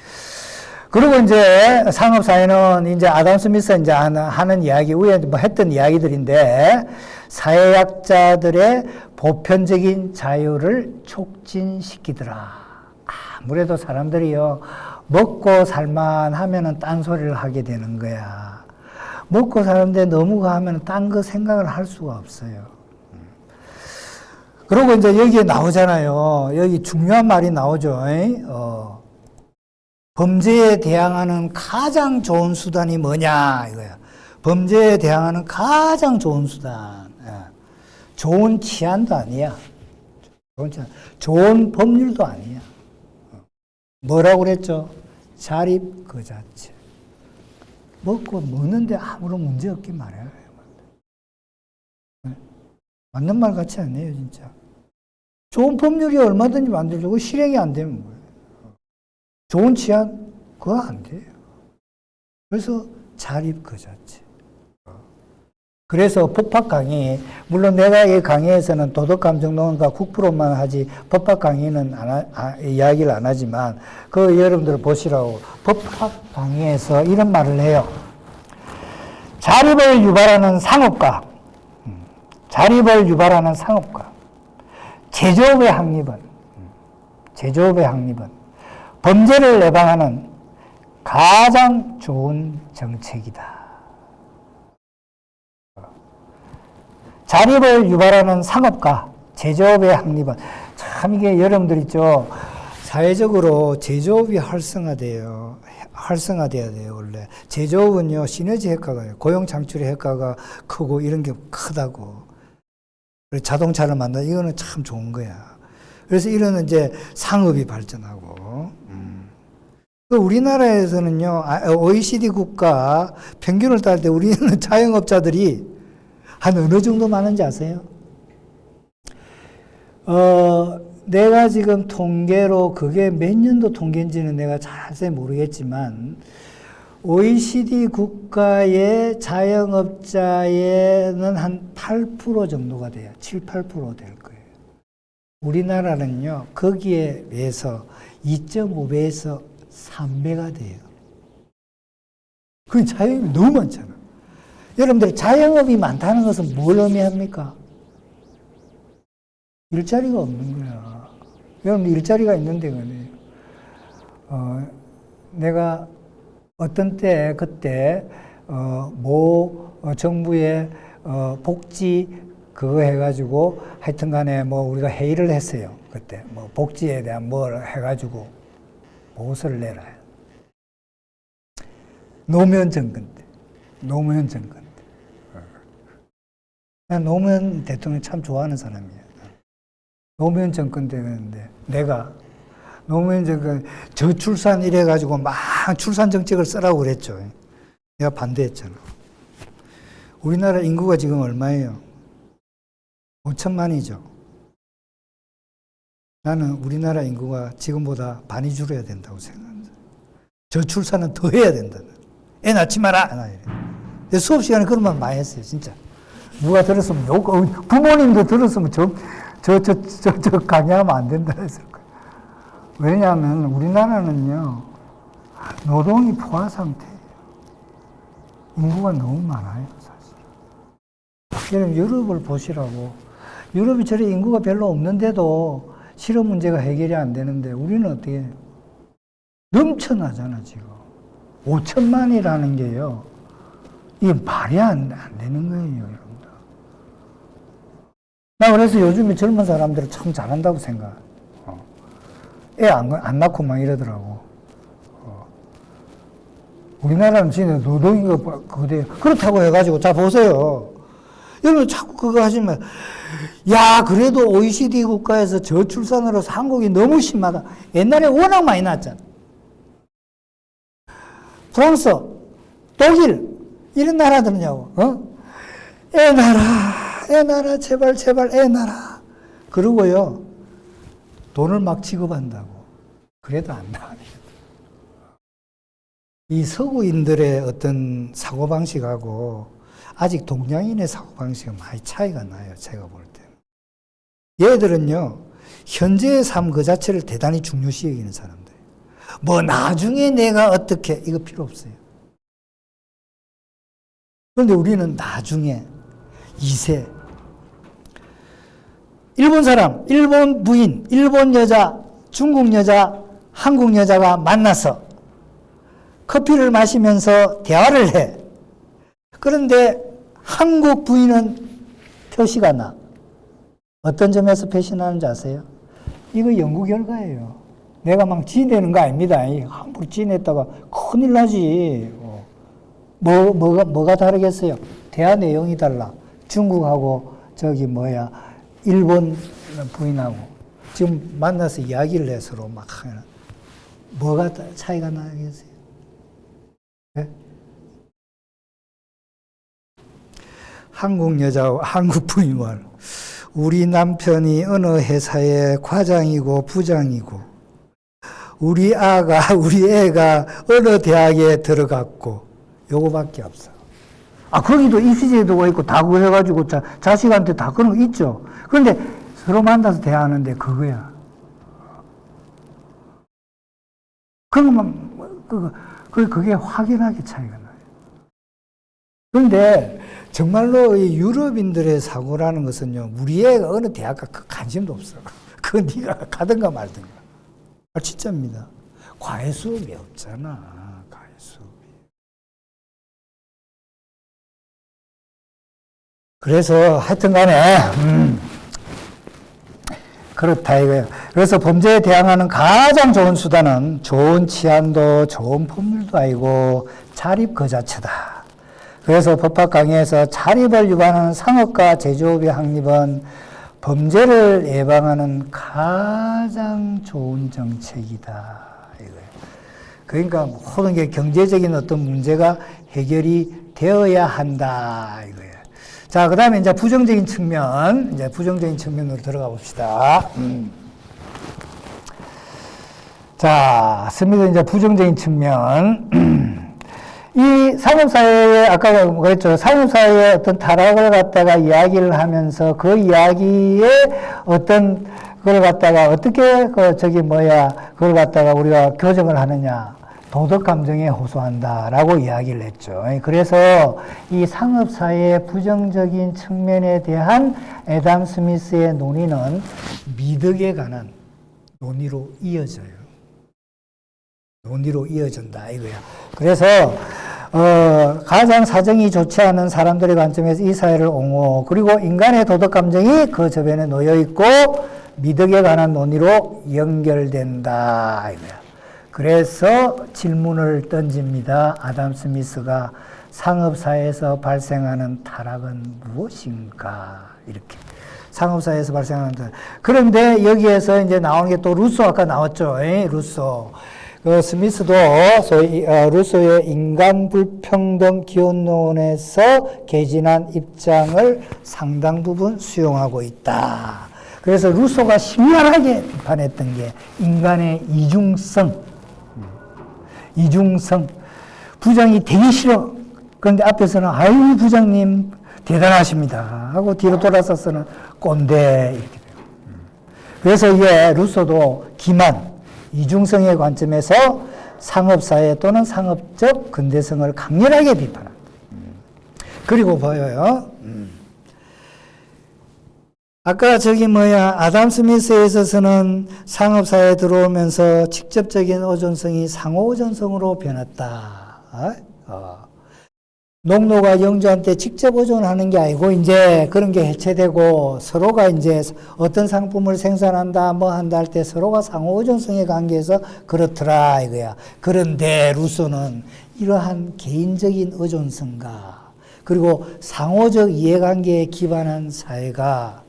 그리고 이제 상업사회는 이제 아담 스미스 이제 하는 이야기, 위에 뭐 했던 이야기들인데, 사회학자들의 보편적인 자유를 촉진시키더라. 아무래도 사람들이요, 먹고 살만 하면은 딴소리를 하게 되는 거야. 먹고 사는데 너무 하면 딴 거 생각을 할 수가 없어요. 그리고 이제 여기에 나오잖아요. 여기 중요한 말이 나오죠. 범죄에 대항하는 가장 좋은 수단이 뭐냐, 이거야. 범죄에 대항하는 가장 좋은 수단. 좋은 치안도 아니야. 좋은 법률도 아니야. 뭐라고 그랬죠? 자립 그 자체. 먹고 먹는데 아무런 문제 없게 말해요. 맞는 말 같지 않네요, 진짜. 좋은 법률이 얼마든지 만들고 실행이 안 되면 뭐예요? 좋은 치안? 그거 안 돼요. 그래서 자립 그 자체. 그래서 법학 강의, 물론 내가 이 강의에서는 도덕감정론과 국부론만 하지 법학 강의는 이야기를 안 하지만 그 여러분들 보시라고 법학 강의에서 이런 말을 해요. 자립을 유발하는 상업과 자립을 유발하는 상업과 제조업의 확립은 범죄를 예방하는 가장 좋은 정책이다. 자립을 유발하는 상업과 제조업의 확립은 참 이게 여러분들 있죠. 사회적으로 제조업이 활성화돼야 돼요, 원래. 제조업은요, 시너지 효과가요. 고용 창출의 효과가 크고 이런 게 크다고. 자동차를 만든다. 이거는 참 좋은 거야. 그래서 이런 이제 상업이 발전하고. 우리나라에서는요, OECD 국가 평균을 따를 때 우리는 자영업자들이 한 어느 정도 많은지 아세요? 내가 지금 통계로 그게 몇 년도 통계인지는 내가 자세히 모르겠지만, OECD 국가의 자영업자에는 한 8% 정도가 돼요. 7, 8% 될 거예요. 우리나라는요, 거기에 비해서 2.5배에서 3배가 돼요. 그 자영업이 너무 많잖아. 여러분들, 자영업이 많다는 것은 뭘 의미합니까? 일자리가 없는 거야. 여러분 일자리가 있는데 내가 어떤 때 그때 모 정부의 복지 그거 해가지고 하여튼간에 뭐 우리가 회의를 했어요. 그때 뭐 복지에 대한 뭘 해가지고 보고서를 내라. 노무현 정권 때. 난 노무현 대통령 참 좋아하는 사람이야. 노무현 정권 때였는데 내가 노무현 정권 저출산 이래가지고 막 출산 정책을 쓰라고 그랬죠. 내가 반대했잖아. 우리나라 인구가 지금 얼마예요? 5천만이죠. 나는 우리나라 인구가 지금보다 많이 줄어야 된다고 생각합니다. 저출산은 더 해야 된다. 애 낳지 마라. 내 수업 시간에 그런 말 많이 했어요, 진짜. 누가 들었으면 부모님도 들었으면 저 강의하면 안 된다 했을 거예요. 왜냐하면 우리나라는요, 노동이 포화 상태예요. 인구가 너무 많아요, 사실. 여러분, 유럽을 보시라고. 유럽이 저래 인구가 별로 없는데도 실업 문제가 해결이 안 되는데 우리는 어떻게 해요? 넘쳐나잖아, 지금. 5천만이라는 게요. 이게 말이 안 되는 거예요, 여러분들. 나 그래서 요즘에 젊은 사람들은 참 잘한다고 생각해. 애 안 낳고 막 이러더라고. 우리나라는 진짜 노동이가 그거대요. 그렇다고 해가지고, 자, 보세요. 여러분 자꾸 그거 하시면, 야, 그래도 OECD 국가에서 저출산으로서 한국이 너무 심하다. 옛날에 워낙 많이 낳았잖아. 프랑스, 독일, 이런 나라들은요, 애 낳아라, 제발, 애 낳아라. 그러고요, 돈을 막 지급한다고. 그래도 안 나와요. 이 서구인들의 어떤 사고방식하고 아직 동양인의 사고방식은 많이 차이가 나요, 제가 볼 때. 얘들은요, 현재의 삶 그 자체를 대단히 중요시 여기는 사람들. 뭐 나중에 내가 어떻게, 이거 필요 없어요. 그런데 우리는 나중에 2세. 일본 사람, 일본 부인, 일본 여자, 중국 여자, 한국 여자가 만나서 커피를 마시면서 대화를 해. 그런데 한국 부인은 표시가 나. 어떤 점에서 표시나는지 아세요? 이거 연구 결과예요. 내가 막 지내는 거 아닙니다. 함부로 지냈다가 큰일 나지. 뭐가 다르겠어요? 대화 내용이 달라. 중국하고 일본 부인하고 지금 만나서 이야기를 해 서로 막 하면 뭐가 차이가 나겠어요? 네? 한국 여자와 한국 부인과 우리 남편이 어느 회사의 과장이고 부장이고 우리 애가 어느 대학에 들어갔고 요거밖에 없어. 거기도 입시제도가 있고 다 그거 해가지고 자식한테 다 그런 거 있죠. 그런데 서로 만나서 대화하는데 그거야. 그게 확연하게 차이가 나요. 그런데 정말로 이 유럽인들의 사고라는 것은요, 우리 애가 어느 대학 가 관심도 없어. 그거 네가 가든가 말든가. 진짜입니다. 과외 수업이 없잖아. 과외 수업이. 그래서 하여튼 간에 그렇다 이거예요. 그래서 범죄에 대항하는 가장 좋은 수단은 좋은 치안도 좋은 법률도 아니고 자립 그 자체다. 그래서 법학 강의에서 자립을 유발하는 상업과 제조업의 확립은 범죄를 예방하는 가장 좋은 정책이다. 이거예요. 그러니까 모든 게 경제적인 어떤 문제가 해결이 되어야 한다. 이거예요. 자, 그 다음에 이제 부정적인 측면으로 들어가 봅시다. 자, 스미드 이제 부정적인 측면. 이 상업사회에, 아까 그랬죠. 상업사회의 어떤 타락을 갖다가 이야기를 하면서 그 이야기에 어떤, 그걸 갖다가 어떻게, 그걸 갖다가 우리가 교정을 하느냐. 도덕 감정에 호소한다라고 이야기를 했죠. 그래서 이 상업사회의 부정적인 측면에 대한 애담 스미스의 논의는 미덕에 관한 논의로 이어져요. 논의로 이어진다 이거야. 그래서 가장 사정이 좋지 않은 사람들의 관점에서 이 사회를 옹호, 그리고 인간의 도덕 감정이 그 저변에 놓여 있고 미덕에 관한 논의로 연결된다 이거야. 그래서 질문을 던집니다. 아담 스미스가 상업사회에서 발생하는 타락은 무엇인가? 이렇게. 상업사회에서 발생하는 타락. 그런데 여기에서 이제 나오는 게 또 루소 아까 나왔죠. 루소. 그 스미스도 소위 루소의 인간 불평등 기원론에서 개진한 입장을 상당 부분 수용하고 있다. 그래서 루소가 심각하게 비판했던 게 인간의 이중성. 부장이 되게 싫어. 그런데 앞에서는 아유 부장님 대단하십니다 하고 뒤로 돌아서서는 꼰대 이렇게 돼요. 그래서 이게 루소도 기만, 이중성의 관점에서 상업사회 또는 상업적 근대성을 강렬하게 비판합니다. 그리고 보여요. 아까 아담 스미스에 있어서는 상업사회에 들어오면서 직접적인 의존성이 상호의존성으로 변했다. 농노가 영주한테 직접 의존하는 게 아니고 이제 그런 게 해체되고 서로가 이제 어떤 상품을 생산한다 뭐 한다 할 때 서로가 상호의존성의 관계에서 그렇더라 이거야. 그런데 루소는 이러한 개인적인 의존성과 그리고 상호적 이해관계에 기반한 사회가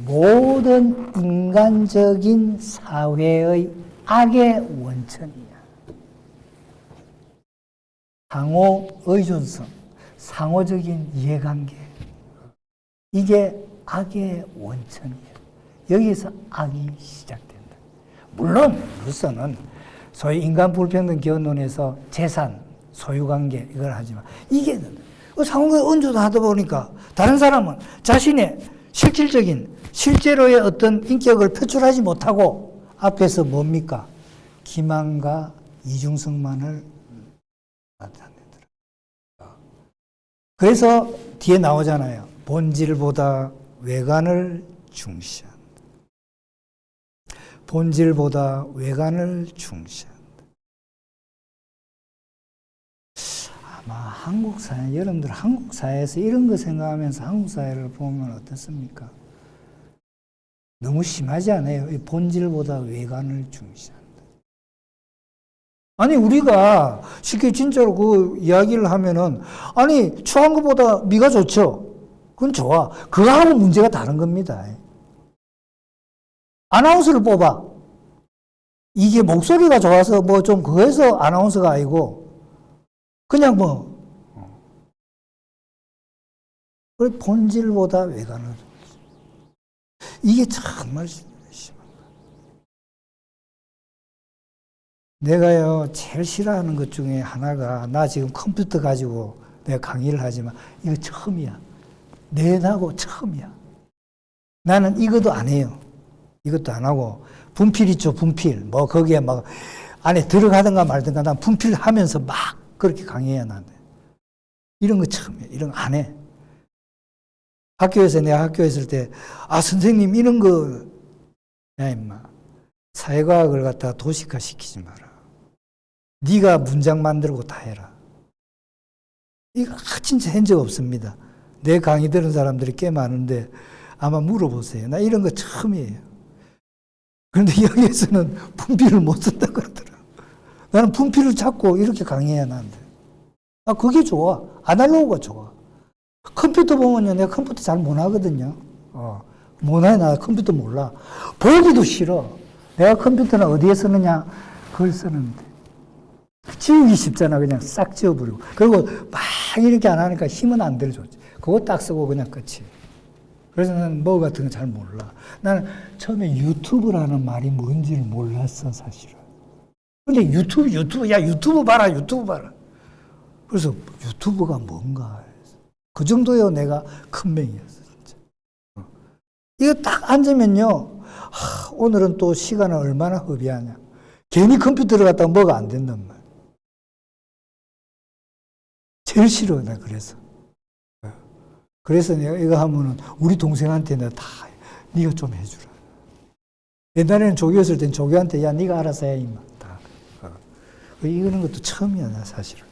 모든 인간적인 사회의 악의 원천이야. 상호 의존성, 상호적인 이해관계. 이게 악의 원천이야. 여기서 악이 시작된다. 물론 루소는 소위 인간 불평등 기원론에서 재산, 소유관계 이걸 하지만 이게 상호가 언조도 하다 보니까 다른 사람은 자신의 실제로의 어떤 인격을 표출하지 못하고 앞에서 뭡니까? 기만과 이중성만을 나타내더라. 그래서 뒤에 나오잖아요. 본질보다 외관을 중시한다. 본질보다 외관을 중시한다. 아마 여러분들 한국 사회에서 이런 거 생각하면서 한국 사회를 보면 어떻습니까? 너무 심하지 않아요? 본질보다 외관을 중시한다. 아니, 우리가 쉽게 진짜로 그 이야기를 하면은, 아니, 추한 것보다 미가 좋죠? 그건 좋아. 그거하고 문제가 다른 겁니다. 아나운서를 뽑아. 이게 목소리가 좋아서 뭐 좀 그거에서 아나운서가 아니고, 그냥 뭐, 본질보다 외관을. 이게 정말 심합니다. 내가요, 제일 싫어하는 것 중에 하나가, 나 지금 컴퓨터 가지고 내가 강의를 하지만, 이거 처음이야. 내하고 처음이야. 나는 이것도 안 해요. 이것도 안 하고, 분필 있죠, 분필. 뭐, 거기에 막, 안에 들어가든가 말든가, 난 분필 하면서 막 그렇게 강의해야 나는데. 이런 거 처음이야. 이런 거 안 해. 내가 학교에 있을 때, 선생님, 이런 거, 야, 임마. 사회과학을 갖다가 도식화 시키지 마라. 네가 문장 만들고 다 해라. 이거 진짜 한 적 없습니다. 내 강의 들은 사람들이 꽤 많은데 아마 물어보세요. 나 이런 거 처음이에요. 그런데 여기에서는 분필을 못 쓴다 그러더라. 나는 분필을 찾고 이렇게 강의해야 하는데. 그게 좋아. 아날로그가 좋아. 컴퓨터 보면요, 내가 컴퓨터 잘 못 하거든요. 못해, 나 컴퓨터 몰라. 보기도 싫어. 내가 컴퓨터는 어디에 쓰느냐? 그걸 쓰는데. 지우기 쉽잖아. 그냥 싹 지워버리고. 그리고 막 이렇게 안 하니까 힘은 안 들죠. 그거 딱 쓰고 그냥 끝이. 그래서 나는 뭐 같은 거 잘 몰라. 나는 처음에 유튜브라는 말이 뭔지를 몰랐어, 사실은. 근데 유튜브 봐라. 그래서 유튜브가 뭔가. 그 정도요, 내가 큰 맹이었어, 진짜. 이거 딱 앉으면요, 오늘은 또 시간을 얼마나 허비하냐. 괜히 컴퓨터를 갖다가 뭐가 안 된단 말이야. 제일 싫어, 나 그래서. 그래서 내가 이거 하면은 우리 동생한테 내가 다, 네가 좀 해주라. 옛날에는 조교였을 땐 조교한테 야 네가 알아서 해 임마. 다. 이거는 것도 처음이야 나 사실은.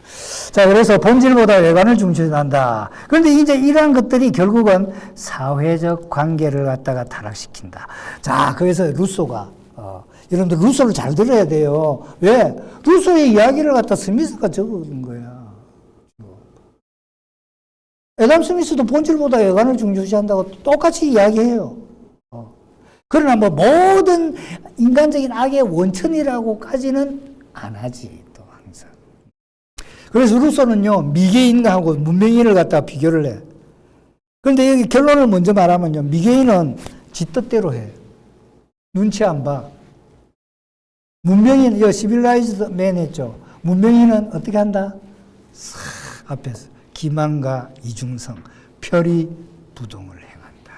자, 그래서 본질보다 외관을 중시한다. 그런데 이제 이러한 것들이 결국은 사회적 관계를 갖다가 타락시킨다. 자, 그래서 루소가 여러분들 루소를 잘 들어야 돼요. 왜? 루소의 이야기를 갖다 스미스가 적은 거야. 애담 스미스도 본질보다 외관을 중시한다고 똑같이 이야기해요. 그러나 뭐 모든 인간적인 악의 원천이라고까지는 안 하지 또 항상. 그래서 루소는요 미개인하고 문명인을 갖다 비교를 해. 그런데 여기 결론을 먼저 말하면요 미개인은 지 뜻대로 해. 눈치 안 봐. 문명인, 시빌라이즈드 맨 했죠. 문명인은 어떻게 한다? 싹 앞에서 기만과 이중성, 표리부동을 행한다.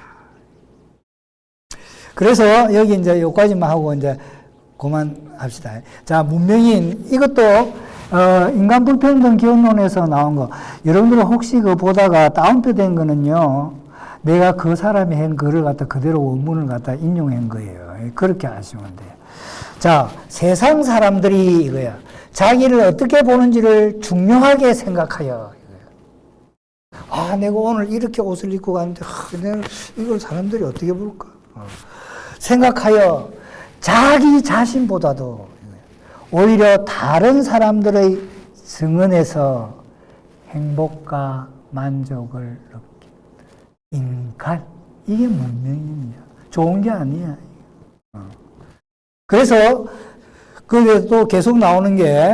그래서 여기 이제 여기까지만 하고 이제 그만합시다. 자, 문명인 이것도 인간 불평등 기원론에서 나온 거. 여러분들 혹시 그 보다가 다운표 된 거는요. 내가 그 사람이 한 글을 갖다 그대로 원문을 갖다 인용한 거예요. 그렇게 아시면 돼요. 자, 세상 사람들이 이거야. 자기를 어떻게 보는지를 중요하게 생각하여. 아, 내가 오늘 이렇게 옷을 입고 가는데, 내가 이걸 사람들이 어떻게 볼까? 생각하여 자기 자신보다도 오히려 다른 사람들의 승언에서 행복과 만족을 느낀다. 인간, 이게 문명입니다. 좋은 게 아니야. 그래서 그게 또 계속 나오는 게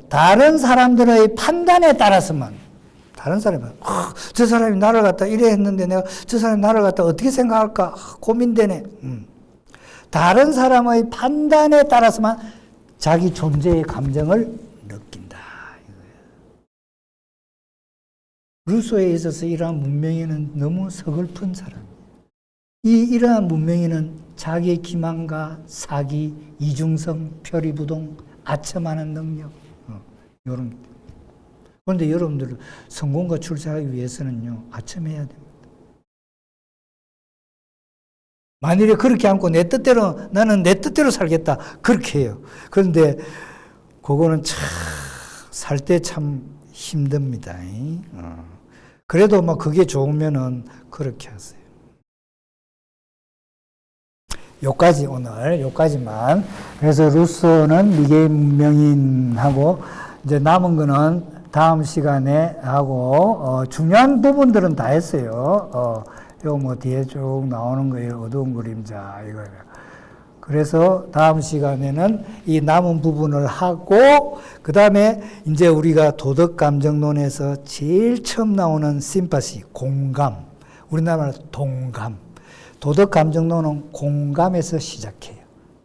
다른 사람들의 판단에 따라서만 다른 사람이 저 사람이 나를 갖다 이래 했는데 내가 저 사람이 나를 갖다 어떻게 생각할까 고민되네. 다른 사람의 판단에 따라서만 자기 존재의 감정을 느낀다. 루소에 있어서 이러한 문명인은 너무 서글픈 사람. 이러한 문명인은 자기의 기만과 사기, 이중성, 표리부동, 아첨하는 능력, 이런. 그런데 여러분들 성공과 출세하기 위해서는요, 아첨해야 됩니다. 만일에 그렇게 않고 내 뜻대로, 나는 내 뜻대로 살겠다. 그렇게 해요. 그런데 그거는 참, 살 때 참 힘듭니다. 그래도 뭐 그게 좋으면은 그렇게 하세요. 요까지 오늘 요까지만. 그래서 루소는 미개인 문명인하고 이제 남은 거는 다음 시간에 하고 중요한 부분들은 다 했어요. 요 뭐 뒤에 쭉 나오는 거예요. 어두운 그림자 이거예요. 그래서 다음 시간에는 이 남은 부분을 하고 그 다음에 이제 우리가 도덕 감정론에서 제일 처음 나오는 심파시 공감, 우리나라로 동감. 도덕 감정론은 공감에서 시작해요.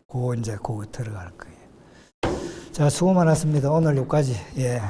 그거 이제 그거 들어갈 거예요. 자, 수고 많았습니다. 오늘 여기까지. 예.